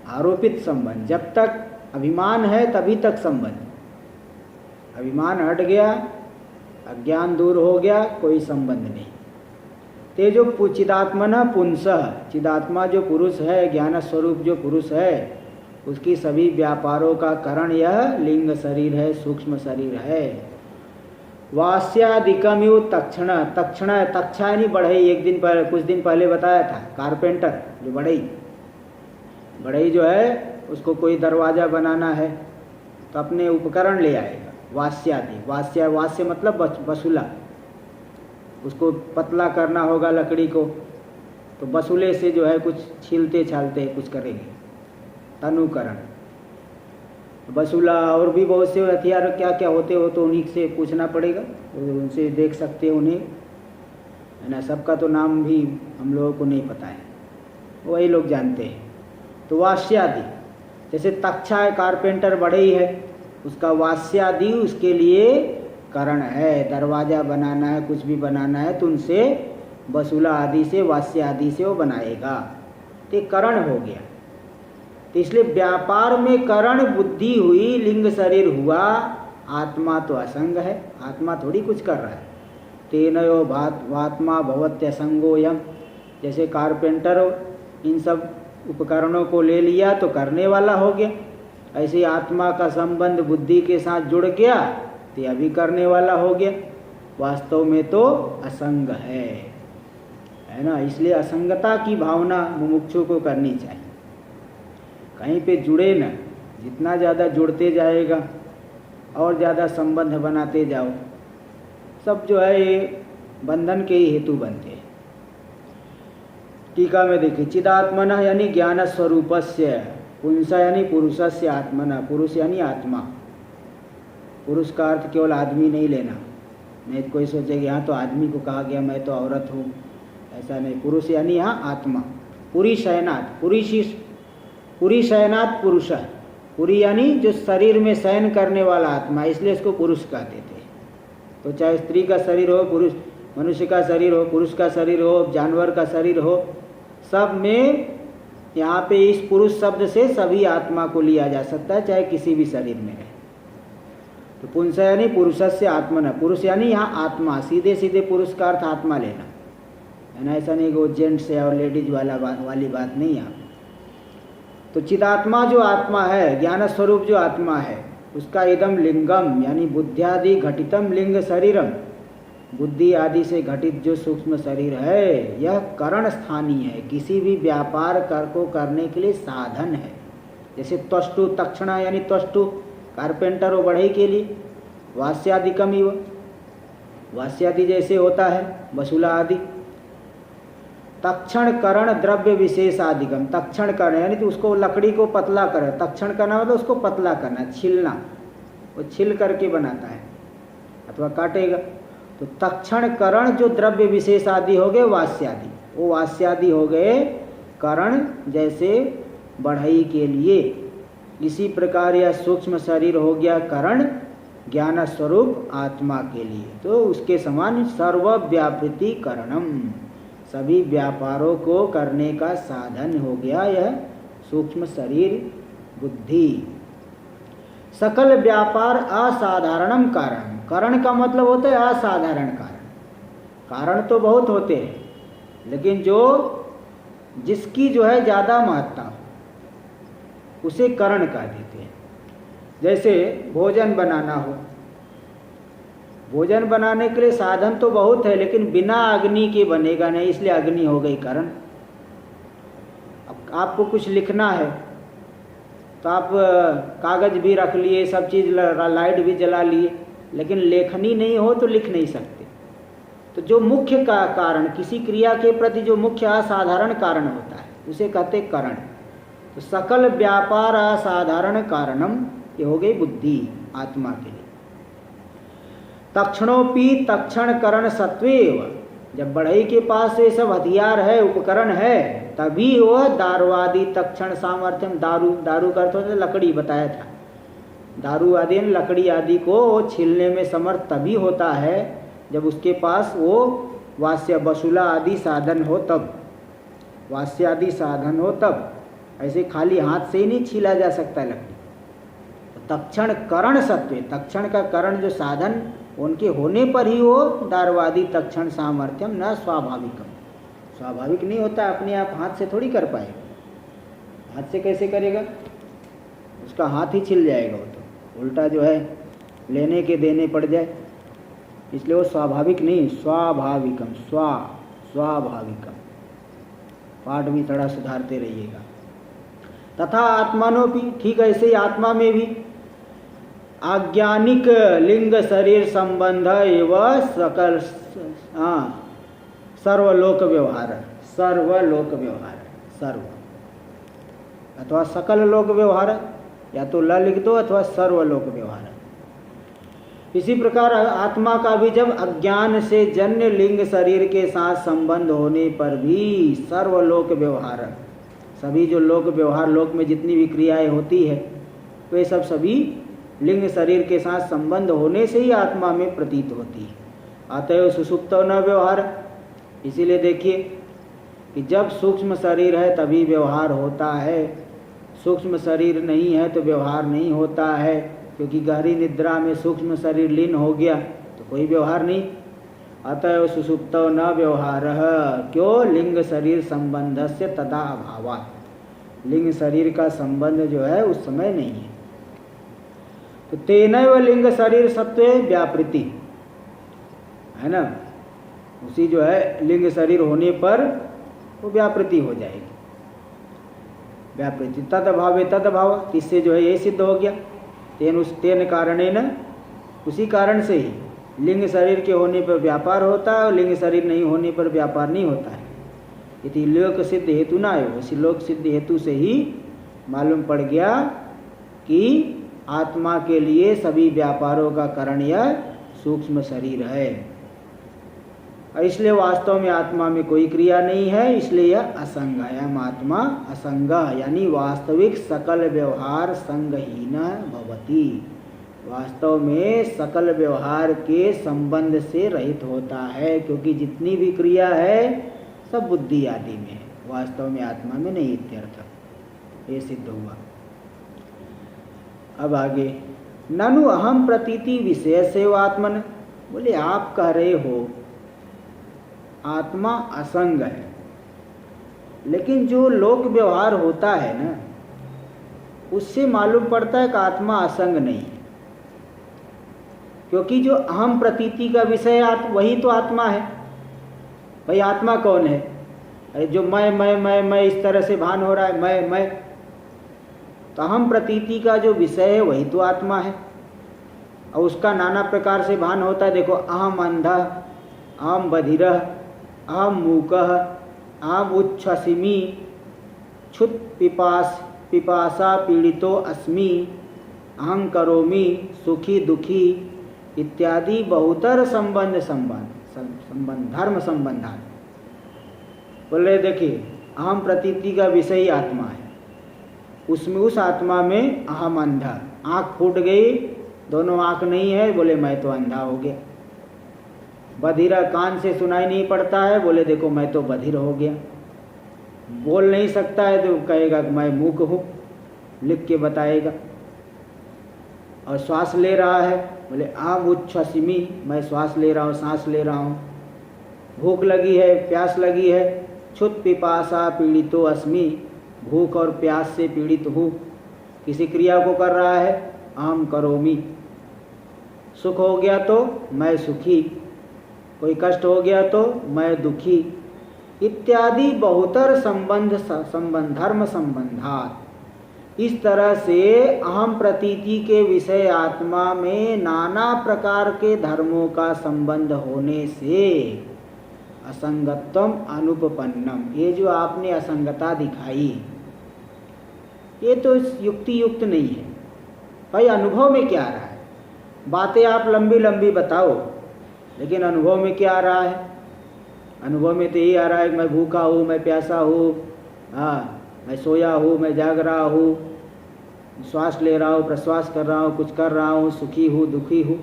आरोपित संबंध। जब तक अभिमान है तभी तक संबंध, अभिमान हट गया, अज्ञान दूर हो गया, कोई संबंध नहीं। ते जो चिदात्मना पुंसः, चिदात्मा जो पुरुष है, ज्ञान स्वरूप जो पुरुष है, उसकी सभी व्यापारों का कारण यह लिंग शरीर है, सूक्ष्म शरीर है। वास्यादिकमिव तक्षण, तक्षण तक्षा नहीं बढ़ई, एक दिन पहले, कुछ दिन पहले बताया था, कारपेंटर जो बढ़ई, बढ़ई जो है उसको कोई दरवाज़ा बनाना है तो अपने उपकरण ले आएगा, वास्यादि। वास्य मतलब बसूला, उसको पतला करना होगा लकड़ी को, तो बसूले से जो है कुछ छीलते छालते कुछ करेंगे, तनुकरण, बसूला और भी बहुत से हथियार क्या क्या होते हो तो उन्हीं से पूछना पड़ेगा, उनसे देख सकते हैं उन्हें, है ना। सबका तो नाम भी हम लोगों को नहीं पता है, वही लोग जानते हैं। तो वास्यादि, जैसे तक्षा है, कारपेंटर बढ़ई है, उसका वास्यादि उसके लिए कारण है। दरवाज़ा बनाना है, कुछ भी बनाना है तो उनसे बसूला आदि से, वास्य आदि से वो बनाएगा, तो करण हो गया। तो इसलिए व्यापार में करण बुद्धि हुई, लिंग शरीर हुआ, आत्मा तो असंग है, आत्मा थोड़ी कुछ कर रहा है। तेनयो आत्मा भवत्यसंगोयम, जैसे कारपेंटर इन सब उपकरणों को ले लिया तो करने वाला हो गया। ऐसे आत्मा का संबंध बुद्धि के साथ जुड़ गया तो यह भी करने वाला हो गया। वास्तव में तो असंग है ना। इसलिए असंगता की भावना मुमुक्षु को करनी चाहिए। कहीं पे जुड़े न, जितना ज़्यादा जुड़ते जाएगा और ज़्यादा संबंध बनाते जाओ, सब जो है ये बंधन के ही हेतु बनते हैं। टीका में देखिए, चिदात्मना यानी ज्ञान स्वरूपस्य, पुंसा यानी पुरुषस्य आत्मना, पुरुष यानी आत्मा। पुरुष का अर्थ केवल आदमी नहीं लेना, नहीं तो कोई सोचे कि यहाँ तो आदमी को कहा गया, मैं तो औरत हूँ, ऐसा नहीं। पुरुष यानी यहाँ आत्मा। पुरी शयनात्, पुरी शयनात् पुरुष, पुरी यानी जो शरीर में शयन करने वाला आत्मा, इसलिए इसको पुरुष कहते थे। तो चाहे स्त्री का शरीर हो, पुरुष मनुष्य का शरीर हो, पुरुष का शरीर हो, जानवर का शरीर हो, सब में यहाँ पे इस पुरुष शब्द से सभी आत्मा को लिया जा सकता है, चाहे किसी भी शरीर में रहे। तो पुंस यानी पुरुषस्य आत्मना, पुरुष यानी यहाँ आत्मा, सीधे सीधे पुरुष का अर्थ आत्मा लेना है ना। ऐसा नहीं कि वो जेंट्स है और लेडीज वाली बात नहीं यहाँ। तो चिदात्मा जो आत्मा है, ज्ञान स्वरूप जो आत्मा है, उसका इदम लिंगम यानी बुद्ध्यादि घटितम लिंग शरीरम, बुद्धि आदि से घटित जो सूक्ष्म शरीर है, यह करण स्थानीय है, किसी भी व्यापार कर को करने के लिए साधन है। जैसे त्वष्टु तक्षणा यानी त्वष्टु कारपेंटर हो बढ़ई के लिए, वास्यादिकम इव, वास्यादि जैसे होता है वसूला आदि। तक्षण करण द्रव्य विशेषादिगम, तक्षण करण यानी तो उसको लकड़ी को पतला कर, तक्षण करना मतलब उसको पतला करना, छिलना, वो छिल करके बनाता है अथवा काटेगा। तो तक्षण करण जो द्रव्य विशेष आदि हो गए वास्यादि, वो वास्यादि हो गए करण जैसे बढ़ई के लिए। इसी प्रकार यह सूक्ष्म शरीर हो गया करण ज्ञान स्वरूप आत्मा के लिए। तो उसके समान सर्वव्यापृति करणम, सभी व्यापारों को करने का साधन हो गया यह सूक्ष्म शरीर बुद्धि। सकल व्यापार असाधारणम कारण, कारण का मतलब होता है असाधारण कारण। कारण तो बहुत होते हैं, लेकिन जो जिसकी जो है ज़्यादा महत्ता हो उसे कारण कह देते हैं। जैसे भोजन बनाना हो, भोजन बनाने के लिए साधन तो बहुत है, लेकिन बिना अग्नि के बनेगा नहीं, इसलिए अग्नि हो गई कारण। अब आपको कुछ लिखना है तो आप कागज़ भी रख लिए, सब चीज़, लाइट भी जला लिए, लेकिन लेखनी नहीं हो तो लिख नहीं सकते। तो जो मुख्य का कारण, किसी क्रिया के प्रति जो मुख्य असाधारण कारण होता है उसे कहते कारण। तो सकल व्यापार असाधारण कारणम, ये हो गई बुद्धि आत्मा के लिए। तक्षणोपि तक्षण करण सत्वेव, जब बढ़ई के पास ये सब हथियार है, उपकरण है, तभी वह दारुवादी तक्षण सामर्थ्यम, दारू का अर्थ होता है लकड़ी, बताया था। दारू आदि लकड़ी आदि को छीलने में समर्थ तभी होता है जब उसके पास वो वास्य बसुला आदि साधन हो, तब वास्य आदि साधन हो तब। ऐसे खाली हाथ से ही नहीं छीला जा सकता लकड़ी। तक्षण करण सत्व, तक्षण का करण जो साधन उनके होने पर ही वो दारवादी तक्षण सामर्थ्यम न स्वाभाविकम, स्वाभाविक नहीं होता, अपने आप हाथ से थोड़ी कर पाएगा। हाथ से कैसे करेगा, उसका हाथ ही छिल जाएगा, वो तो उल्टा जो है लेने के देने पड़ जाए, इसलिए वो स्वाभाविक नहीं, स्वाभाविकम, स्वाभाविकम। पाठ भी थोड़ा सुधारते रहिएगा। तथा आत्मानो भी ठीक ऐसे ही आत्मा में भी आज्ञानिक लिंग शरीर संबंध एवं सकल सर्वलोक व्यवहार, सर्वलोक व्यवहार, सर्व अथवा सकल लोक व्यवहार, या तो ल लिख दो अथवा सर्वलोक व्यवहार। इसी प्रकार आत्मा का भी जब अज्ञान से जन्य लिंग शरीर के साथ संबंध होने पर भी सर्वलोक व्यवहार, सभी जो लोक व्यवहार, लोक में जितनी भी क्रियाएं होती है वे सब सभी लिंग शरीर के साथ संबंध होने से ही आत्मा में प्रतीत होती है। अतएव सुसुप्तो न व्यवहार, इसीलिए देखिए कि जब सूक्ष्म शरीर है तभी व्यवहार होता है, सूक्ष्म शरीर नहीं है तो व्यवहार नहीं होता है, क्योंकि गहरी निद्रा में सूक्ष्म शरीर लीन हो गया तो कोई व्यवहार नहीं। अतएव सुसुप्तो न व्यवहार, क्यों, लिंग शरीर संबंध से तदा अभावात्, लिंग शरीर का संबंध जो है उस समय नहीं है। तो तेनैव लिंग शरीर सत्वे व्यापृति, है ना, उसी जो है लिंग शरीर होने पर वो व्यापृति हो जाएगी। व्यापृति तद अभावे तद अभाव, इससे जो है ये सिद्ध हो गया। तेन कारणेन, उसी कारण से ही लिंग शरीर के होने पर व्यापार होता है और लिंग शरीर नहीं होने पर व्यापार नहीं होता है। यदि लोक सिद्ध हेतु ना आयो, उसी लोक सिद्ध हेतु से ही मालूम पड़ गया कि आत्मा के लिए सभी व्यापारों का कारण यह सूक्ष्म शरीर है। इसलिए वास्तव में आत्मा में कोई क्रिया नहीं है, इसलिए यह असंग है। हम आत्मा असंग यानी वास्तविक सकल व्यवहार संगहीन भवति, वास्तव में सकल व्यवहार के संबंध से रहित होता है, क्योंकि जितनी भी क्रिया है सब बुद्धि आदि में है, वास्तव में आत्मा में नहीं। इत्यर्थ ये सिद्ध हुआ। अब आगे, ननु अहम प्रतीति विषय से आत्मन, बोले आप कह रहे हो आत्मा असंग है, लेकिन जो लोक व्यवहार होता है ना उससे मालूम पड़ता है कि आत्मा असंग नहीं है, क्योंकि जो अहम प्रतीति का विषय वही तो आत्मा है। भाई आत्मा कौन है? अरे जो मैं इस तरह से भान हो रहा है, मैं, तो अहम प्रतीति का जो विषय है वही तो आत्मा है, और उसका नाना प्रकार से भान होता है। देखो, अहम अंधा, अहम बधिरः, अहम मूकः, अहम उच्छ्वसिमि, क्षुत् पिपासा पीड़ितो अस्मि, अहं करोमि, सुखी दुखी इत्यादि बहुतर संबंध धर्म संबंधान। बोले देखिए, अहम प्रतीति का विषय ही आत्मा है, उसमें उस आत्मा में अहम अंधा, आँख फूट गई, दोनों आँख नहीं है, बोले मैं तो अंधा हो गया। बधिरा, कान से सुनाई नहीं पड़ता है, बोले देखो मैं तो बधिर हो गया। बोल नहीं सकता है तो कहेगा कि मैं मूक हूँ, लिख के बताएगा। और श्वास ले रहा है, बोले आम उच्छ्वसिमि, मैं श्वास ले रहा हूँ, सांस ले रहा हूँ। भूख लगी है, प्यास लगी है, क्षुत् पिपासा पीड़ितो अस्मि, भूख और प्यास से पीड़ित हूँ। किसी क्रिया को कर रहा है, अहम करोमि, सुख हो गया तो मैं सुखी, कोई कष्ट हो गया तो मैं दुखी, इत्यादि बहुतर धर्म संबंधात। इस तरह से अहम प्रतीति के विषय आत्मा में नाना प्रकार के धर्मों का संबंध होने से असंगत्वम अनुपपन्नम, ये जो आपने असंगता दिखाई ये तो युक्ति युक्त नहीं है। भाई अनुभव में क्या आ रहा है? बातें आप लंबी लंबी बताओ, लेकिन अनुभव में क्या आ रहा है? अनुभव में तो यही आ रहा है कि मैं भूखा हूँ, मैं प्यासा हूँ, हाँ, मैं सोया हूँ, मैं जाग रहा हूँ, श्वास ले रहा हूँ, प्रश्वास कर रहा हूँ, कुछ कर रहा हूँ, सुखी हूँ, दुखी हूँ।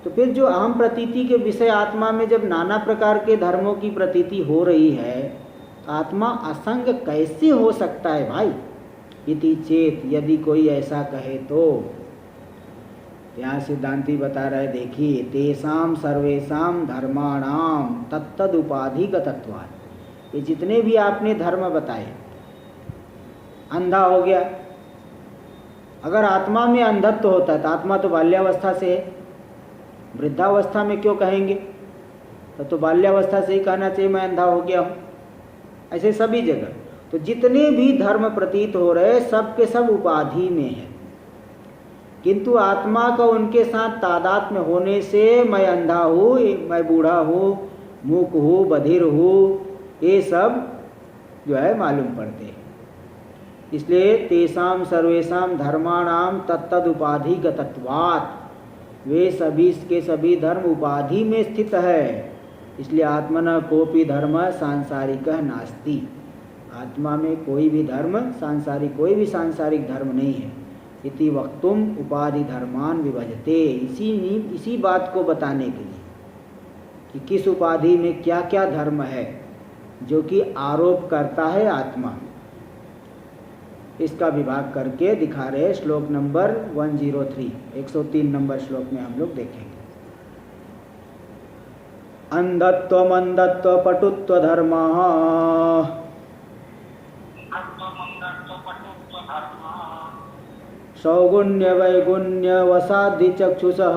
तो फिर जो अहम प्रतीति के विषय आत्मा में जब नाना प्रकार के धर्मों की प्रतीति हो रही है, आत्मा असंग कैसे हो सकता है भाई? इति चेत, यदि कोई ऐसा कहे तो यहाँ सिद्धांती बता रहा है, देखिए, तेषाम सर्वेषाम धर्माणाम तत्तद उपाधिगतत्वात्, ये जितने भी आपने धर्म बताए, अंधा हो गया, अगर आत्मा में अंधत्व होता है तो आत्मा तो बाल्यावस्था से है, वृद्धावस्था में क्यों कहेंगे? तो बाल्यावस्था से ही कहना चाहिए मैं अंधा हो गया हूँ। ऐसे सभी जगह तो जितने भी धर्म प्रतीत हो रहे सब के सब उपाधि में है, किंतु आत्मा का उनके साथ तादात्म्य होने से मैं अंधा हूँ, मैं बूढ़ा हूँ, मूक हूँ, बधिर हूँ, ये सब जो है मालूम पड़ते हैं। इसलिए तेषाम सर्वेषाम धर्माणाम तत्तद उपाधिगतत्वात्, वे सभी के सभी धर्म उपाधि में स्थित है। इसलिए आत्मना कोपि धर्म सांसारिक नास्ति, आत्मा में कोई भी धर्म सांसारिक, कोई भी सांसारिक धर्म नहीं है। इति वक्तुम उपाधि धर्मान विभजते, इसी बात को बताने के लिए कि किस उपाधि में क्या क्या धर्म है जो कि आरोप करता है आत्मा, इसका विभाग करके दिखा रहे। श्लोक नंबर 103, 103 नंबर श्लोक में हम लोग देखेंगे। अंधत्व मंदत्व पटुत्व धर्म, सौगुण्य वैगुण्य वसादि चक्षुषः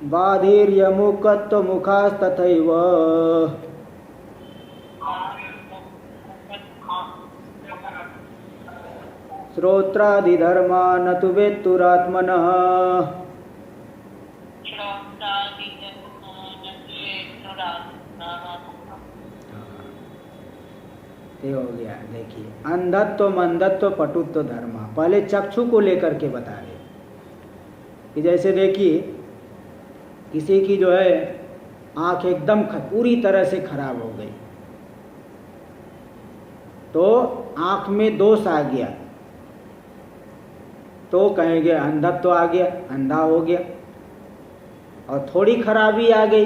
बाधिर्यमुकत्व मुखास्तथैव श्रोत्रादिधर्मा न तु वेत्तुरात्मनः। ये हो गया। देखिए, अंधत्व मंदत्व पटुत्व धर्म पहले चक्षु को लेकर के बता रहे कि जैसे देखिए किसी की जो है आंख एकदम पूरी तरह से खराब हो गई तो आंख में दोष आ गया तो कहेंगे अंधत्व आ गया, अंधा हो गया। और थोड़ी खराबी आ गई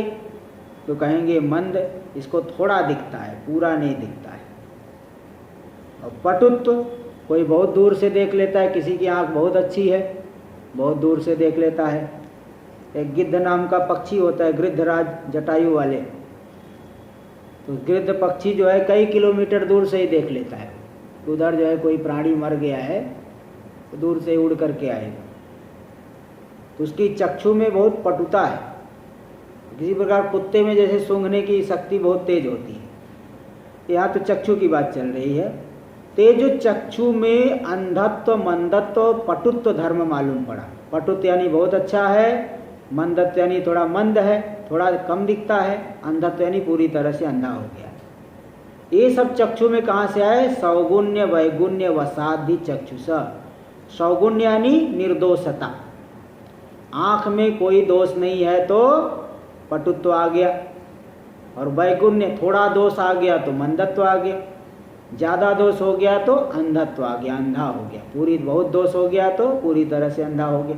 तो कहेंगे मंद, इसको थोड़ा दिखता है, पूरा नहीं दिखता है। और पटुत्व, कोई बहुत दूर से देख लेता है, किसी की आंख बहुत अच्छी है, बहुत दूर से देख लेता है। एक गिद्ध नाम का पक्षी होता है, गिद्धराज जटायु वाले, तो गिद्ध पक्षी जो है कई किलोमीटर दूर से ही देख लेता है। उधर जो है कोई प्राणी मर गया है तो दूर से उड़ करके आएगा, तो उसकी चक्षु में बहुत पटुता है। किसी प्रकार कुत्ते में जैसे सूंघने की शक्ति बहुत तेज होती है, यहाँ तो चक्षु की बात चल रही है। तेज चक्षु में अंधत्व मंदत्व पटुत्व धर्म मालूम पड़ा। पटुत्व यानी बहुत अच्छा है, मंदत्व यानी थोड़ा मंद है, थोड़ा कम दिखता है, अंधत्व यानी पूरी तरह से अंधा हो गया। ये सब चक्षु में कहाँ से आए? सौगुण्य वैगुण्य वसादि चक्षुषा। सौगुण्य यानी निर्दोषता, आँख में कोई दोष नहीं है तो पटुत्व आ गया। और वैगुण्य, थोड़ा दोष आ गया तो मंदत्व आ गया, ज़्यादा दोष हो गया तो अंधत्व आ गया, अंधा हो गया। पूरी बहुत दोष हो गया तो पूरी तरह से अंधा हो गया।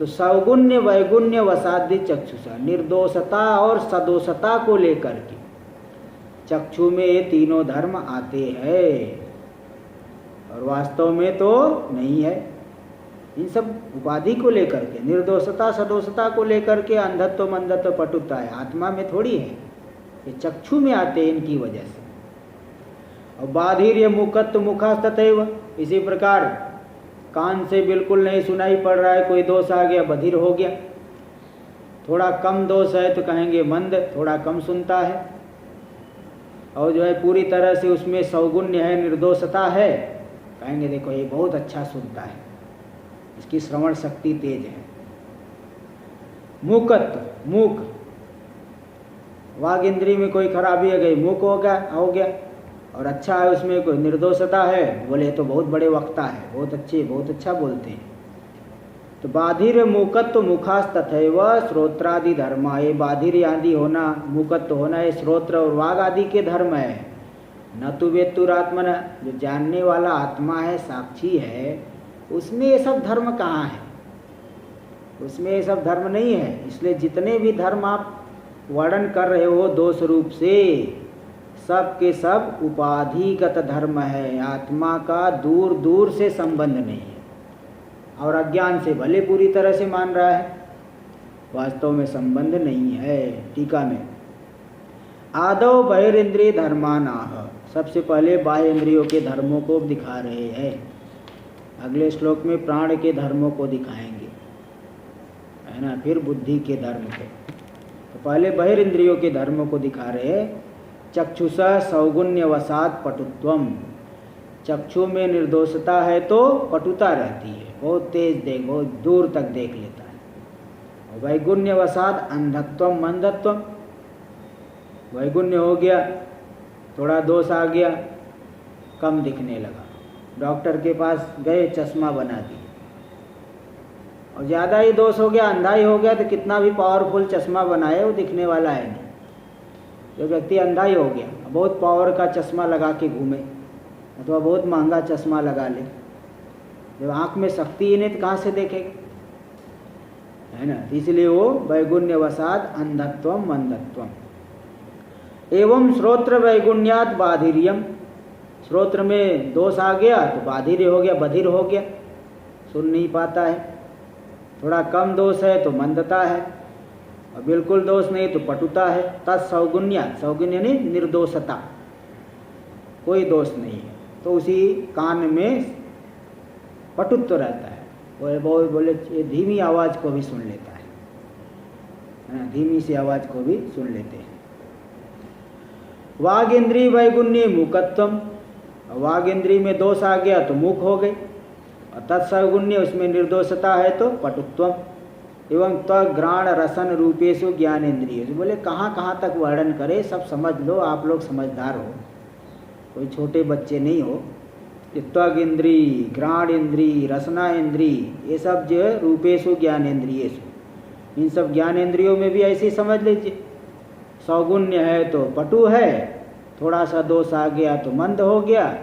तो सौगुण्य वैगुण्य वसादि चक्षुषा, निर्दोषता और सदोषता को लेकर के चक्षु में ये तीनों धर्म आते हैं, और वास्तव में तो नहीं है। इन सब उपाधि को लेकर के, निर्दोषता सदोषता को लेकर के अंधत्व मंदत्व पटुता है, आत्मा में थोड़ी है, ये चक्षु में आते हैं इनकी वजह से। और बाधिर्य मुकत्व मुखास्तथैव, इसी प्रकार कान से बिल्कुल नहीं सुनाई पड़ रहा है, कोई दोष आ गया, बधिर हो गया। थोड़ा कम दोष है तो कहेंगे मंद, थोड़ा कम सुनता है। और जो है पूरी तरह से उसमें सौगुण्य है, निर्दोषता है, कहेंगे देखो ये बहुत अच्छा सुनता है, इसकी श्रवण शक्ति तेज है। मूकत्व, मूक, वाग इंद्री में कोई खराबी आ गई, मूक हो गया। और अच्छा है, उसमें कोई निर्दोषता है, बोले तो बहुत बड़े वक्ता है, बहुत अच्छे, बहुत अच्छा बोलते हैं। तो बाधिर मूकत्व मुखास्तथैव श्रोत्रादि धर्म, ये बाधिर आदि होना, मूकत्व होना, ये श्रोत्र और वाग आदि के धर्म है। न तो वेत्तुरात्मन, जो जानने वाला आत्मा है, साक्षी है, उसमें ये सब धर्म कहाँ है? उसमें ये सब धर्म नहीं है। इसलिए जितने भी धर्म आप वर्णन कर रहे हो दोष रूप से, सब के सब उपाधिगत धर्म है, आत्मा का दूर दूर से संबंध नहीं है। और अज्ञान से भले पूरी तरह से मान रहा है, वास्तव में संबंध नहीं है। टीका में आदौ बहिरिंद्रिय धर्मानाह, सबसे पहले बाह्य इंद्रियों के धर्मों को दिखा रहे हैं। अगले श्लोक में प्राण के धर्मों को दिखाएंगे, है ना, फिर बुद्धि के धर्म को। तो पहले बहिरिंद्रियों के धर्मों को दिखा रहे हैं। चक्षुषा सौगुण्य वसात पटुत्वम, चक्षु में निर्दोषता है तो पटुता रहती है, बहुत तेज देख, बहुत दूर तक देख लेता है। और वैगुण्य वसात अंधत्वम मंदत्वम, वैगुण्य हो गया, थोड़ा दोष आ गया, कम दिखने लगा, डॉक्टर के पास गए, चश्मा बना दिया। और ज़्यादा ही दोष हो गया, अंधा ही हो गया, तो कितना भी पावरफुल चश्मा बनाए वो दिखने वाला है नहीं। जो व्यक्ति अंधा ही हो गया, बहुत पावर का चश्मा लगा के घूमे अथवा बहुत महंगा चश्मा लगा ले, जब आँख में शक्ति ही नहीं तो कहाँ से देखेगा, है ना। इसलिए वो वैगुण्य वसाद अंधत्वम मंदत्वम। एवं श्रोत्र वैगुण्यात बाधिर्यम, श्रोत्र में दोष आ गया तो बाधिर्य हो गया, बधिर हो गया, सुन नहीं पाता है। थोड़ा कम दोष है तो मंदता है, और बिल्कुल दोष नहीं तो पटुता है। तत्सौगुण्य, सौगुण्य यानी निर्दोषता, कोई दोष नहीं है, तो उसी कान में पटुत्व रहता है। वो बोले ये धीमी आवाज़ को भी सुन लेता है ना, धीमी सी आवाज़ को भी सुन लेते हैं। वाग इंद्री वैगुण्य मूकत्वम, वाग इंद्री में दोष आ गया तो मूक हो गई, और तत्सगुण्य उसमें निर्दोषता है तो पटुत्वम। एवं त्वग्राण रसन रूपेशु ज्ञानेन्द्रिय, बोले कहाँ कहाँ तक वर्णन करे, सब समझ लो, आप लोग समझदार हो, कोई छोटे बच्चे नहीं हो। त्वग इंद्री, घ्राण इंद्री, रसना इंद्री, ये सब जो है रूपेशु ज्ञानेन्द्रियेषु, इन सब ज्ञानेन्द्रियों में भी ऐसे समझ लीजिए। सौगुण्य है तो पटु है, थोड़ा सा दोष आ गया तो मंद हो गया,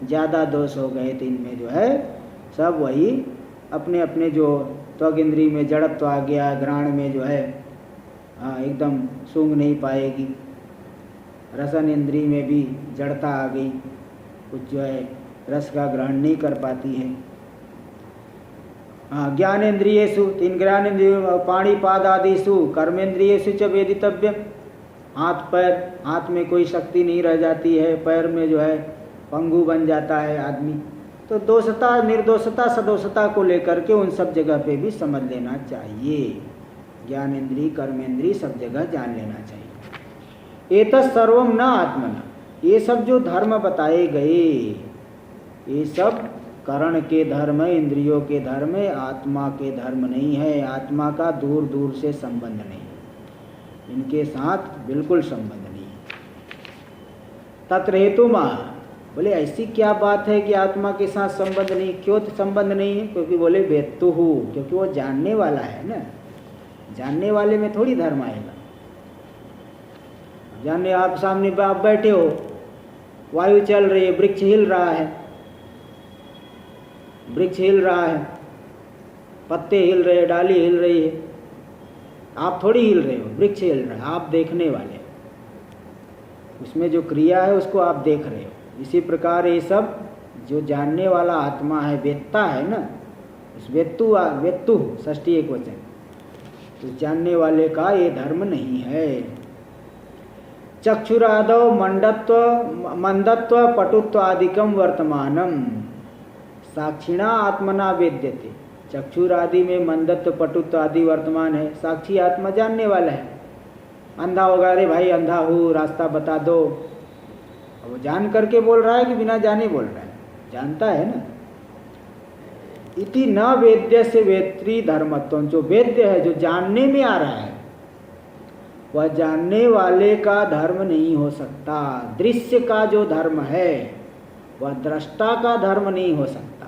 ज़्यादा दोष हो गए तो इनमें जो है सब वही अपने अपने जो त्वग इंद्री में जड़त्व आ गया, घ्राण में जो है एकदम सूंघ नहीं पाएगी, रसन इंद्री में भी जड़ता आ गई, कुछ जो है रस का ग्रहण नहीं कर पाती है। ज्ञानेन्द्रियेषु, तीन ज्ञानेन्द्रियों पाणिपाद आदिषु कर्मेंद्रियेषु च वेदितव्यम, हाथ पैर, हाथ में कोई शक्ति नहीं रह जाती है, पैर में जो है पंगु बन जाता है आदमी, तो दोषता निर्दोषता सदोषता को लेकर के उन सब जगह पे भी समझ लेना चाहिए। ज्ञानेन्द्रिय कर्मेंद्रिय सब जगह जान लेना चाहिए। एतत् सर्वम न आत्मना, ये सब जो धर्म बताए गए ये सब करण के धर्म है, इंद्रियों के धर्म है, आत्मा के धर्म नहीं है। आत्मा का दूर दूर से संबंध नहीं, इनके साथ बिल्कुल संबंध नहीं। तत्र हेतु माह, बोले ऐसी क्या बात है कि आत्मा के साथ संबंध नहीं, क्यों संबंध नहीं है? क्योंकि बोले वेत्तु, क्योंकि वो जानने वाला है ना, जानने वाले में थोड़ी धर्म आएगा। जानने, आप सामने आप बैठे हो, वायु चल रही है, वृक्ष हिल रहा है, वृक्ष हिल रहा है, पत्ते हिल रहे, डाली हिल रही है, आप थोड़ी हिल रहे हो, वृक्ष हिल रहा है, आप देखने वाले, उसमें जो क्रिया है उसको आप देख रहे हो। इसी प्रकार ये सब जो जानने वाला आत्मा है, वेत्ता है ना, उस वेत्तु षष्ठी एक वचन, तो जानने वाले का ये धर्म नहीं है। चक्षुरादौ मंदत्व पटुत्व आदिकम वर्तमानम साक्षिणा आत्मना वेद्यते, चक्षुरादि में मंदत्व पटुत्व आदि वर्तमान है, साक्षी आत्मा जानने वाला है। अंधा होगा, रे भाई अंधा हूँ, रास्ता बता दो, वो जान करके बोल रहा है कि बिना जाने बोल रहा है, जानता है ना। इति न वेद्य से वेत्री धर्मत्व, जो वेद्य है, जो जानने में आ रहा है, वह जानने वाले का धर्म नहीं हो सकता। दृश्य का जो धर्म है वह दृष्टा का धर्म नहीं हो सकता।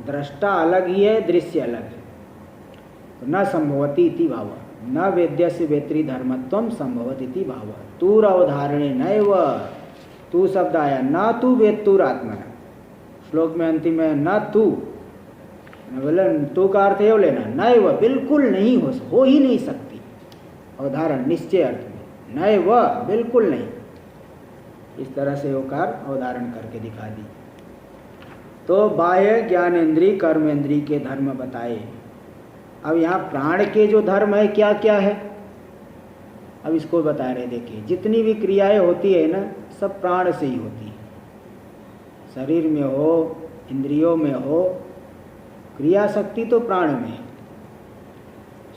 दृष्टा अलग ही है, दृश्य अलग है, तो न संभवती इति भाव, न वेद्य से वेत्री धर्मत्वम संभवती इति भाव। तूर अवधारणे नैव, तू शब्द आया, न तू वेत्तुर आत्मना, श्लोक में अंतिम है न तू, बोले तू का अर्थ है लेना, नैव बिल्कुल नहीं हो ही नहीं सकती, अवधारण निश्चय अर्थ में, नैव बिल्कुल नहीं, इस तरह से ओकार अवधारण करके दिखा दी। तो बाह्य ज्ञानेन्द्रिय कर्मेंद्रिय के धर्म बताए। अब यहाँ प्राण के जो धर्म है क्या क्या है, अब इसको बता रहे। देखिए, जितनी भी क्रियाएं होती है ना, सब प्राण से ही होती है। शरीर में हो, इंद्रियों में हो, क्रिया शक्ति तो प्राण में है।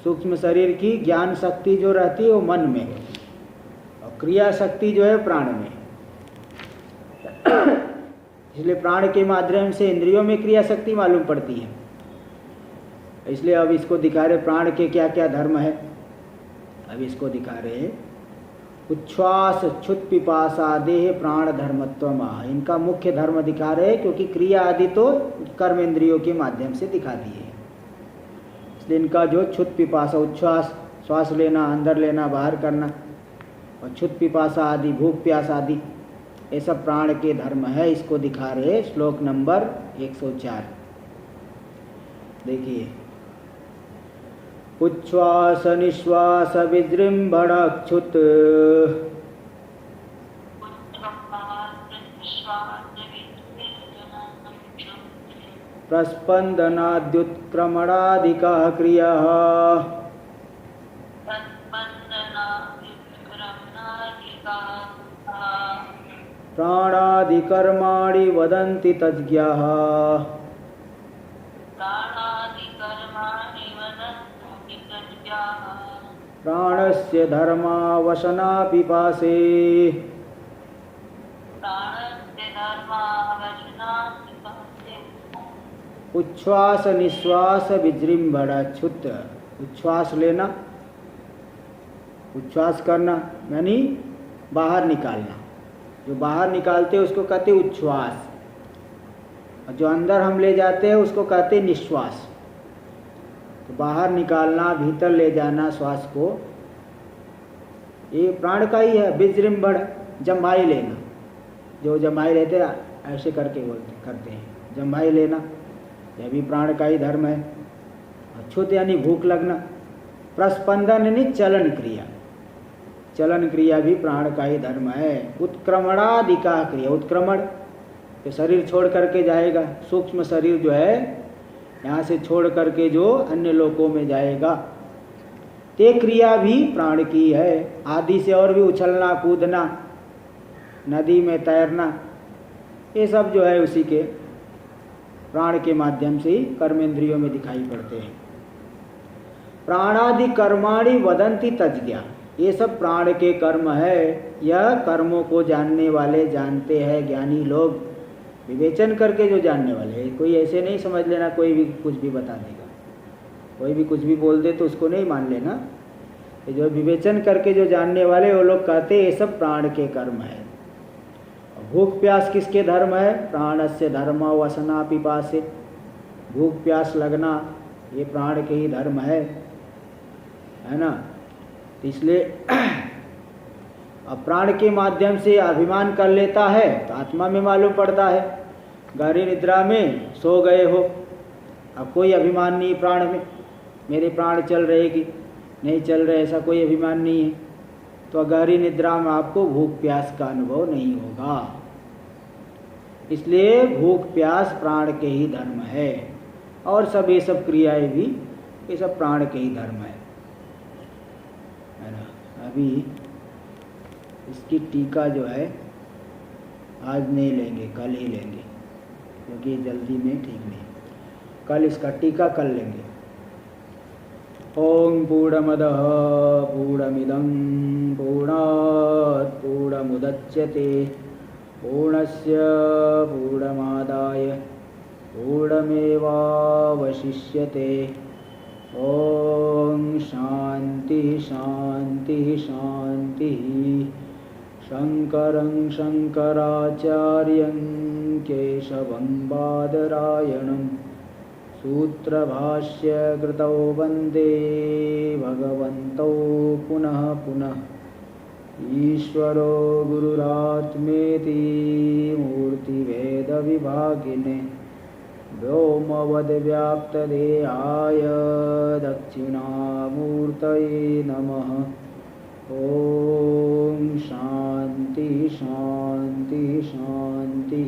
सूक्ष्म शरीर की ज्ञान शक्ति जो रहती है वो मन में है, और क्रिया शक्ति जो है प्राण में। इसलिए प्राण के माध्यम से इंद्रियों में क्रिया शक्ति मालूम पड़ती है। इसलिए अब इसको दिखा रहे प्राण के क्या क्या धर्म है। अब इसको दिखा रहे उच्छ्वास क्षुत पिपासा देह प्राण धर्मत्व माह, इनका मुख्य धर्म दिखा रहे, क्योंकि क्रिया आदि तो कर्मेंद्रियों के माध्यम से दिखा दिए। इसलिए इनका जो क्षुत पिपासा, उच्छ्वास श्वास लेना, अंदर लेना, बाहर करना, और क्षुत पिपासा आदि भूख प्यास आदि, ये सब प्राण के धर्म है। इसको दिखा रहे श्लोक नंबर 104। देखिए, उच्छ्वास निश्वास विजृंभण क्षुत प्रस्पंदनाद्युत्क्रमणाधिका क्रिया प्राणादिकर्माणि वदन्ति तज्ज्ञाः प्राणस्य धर्मावसनापिपासे उच्छ्वास निश्वास विजृंभण क्षुत। उच्छ्वास लेना, उच्छ्वास करना यानी बाहर निकालना। जो बाहर निकालते हैं उसको कहते उच्छ्वास, और जो अंदर हम ले जाते हैं उसको कहते निश्वास। तो बाहर निकालना, भीतर ले जाना श्वास को, ये प्राण का ही है। विजृंभण जम्भाई लेना, जो जम्भाई लेते हैं ऐसे करके बोलते करते हैं, जम्भाई लेना, यह भी प्राण का ही धर्म है। अछूत यानी भूख लगना। प्रस्पंदन यानी चलन क्रिया, चलन क्रिया भी प्राण का ही धर्म है। उत्क्रमणादिका क्रिया, उत्क्रमण तो शरीर छोड़ करके जाएगा, सूक्ष्म शरीर जो है यहाँ से छोड़ करके जो अन्य लोकों में जाएगा, ते क्रिया भी प्राण की है। आदि से और भी उछलना कूदना, नदी में तैरना, ये सब जो है उसी के प्राण के माध्यम से ही कर्मेंद्रियों में दिखाई पड़ते हैं। प्राणादि कर्माणि वदन्ति तज्ज्ञा, ये सब प्राण के कर्म है। यह कर्मों को जानने वाले जानते हैं, ज्ञानी लोग विवेचन करके जो जानने वाले हैं। कोई ऐसे नहीं समझ लेना कोई भी कुछ भी बता देगा, कोई भी कुछ भी बोल दे तो उसको नहीं मान लेना। ये जो विवेचन करके जो जानने वाले वो लोग कहते हैं ये सब प्राण के कर्म है। भूख प्यास किसके धर्म है? प्राणस्य धर्म वसना पिपासे, भूख प्यास लगना ये प्राण के ही धर्म है ना। इसलिए अब प्राण के माध्यम से अभिमान कर लेता है तो आत्मा में मालूम पड़ता है। गहरी निद्रा में सो गए हो, अब कोई अभिमान नहीं प्राण में, मेरे प्राण चल रहे कि नहीं चल रहे ऐसा कोई अभिमान नहीं है, तो गहरी निद्रा में आपको भूख प्यास का अनुभव नहीं होगा। इसलिए भूख प्यास प्राण के ही धर्म है, और सब ये सब क्रियाएं भी ये सब प्राण के ही धर्म है ना। अभी इसकी टीका जो है आज नहीं लेंगे, कल ही लेंगे, क्योंकि जल्दी में ठीक नहीं। कल इसका टीका कल लेंगे। ओम पूर्णमदः पूर्णमिदं पूर्णात् पूर्णमुदच्यते पूर्णस्य पूर्णमादाय पूर्णमेवावशिष्यते। ओम शांति शांति शांति। शंकरं शंकराचार्यं केशवं बादरायणं सूत्रभाष्य कृतौ वन्दे भगवन्तौ पुनः पुनः। ईश्वरो गुरुरात्मेति मूर्तिभेदविभागिने व्योमवद्व्याप्तदेहाय दक्षिणामूर्तये नमः। ओम शांति शांति शांति।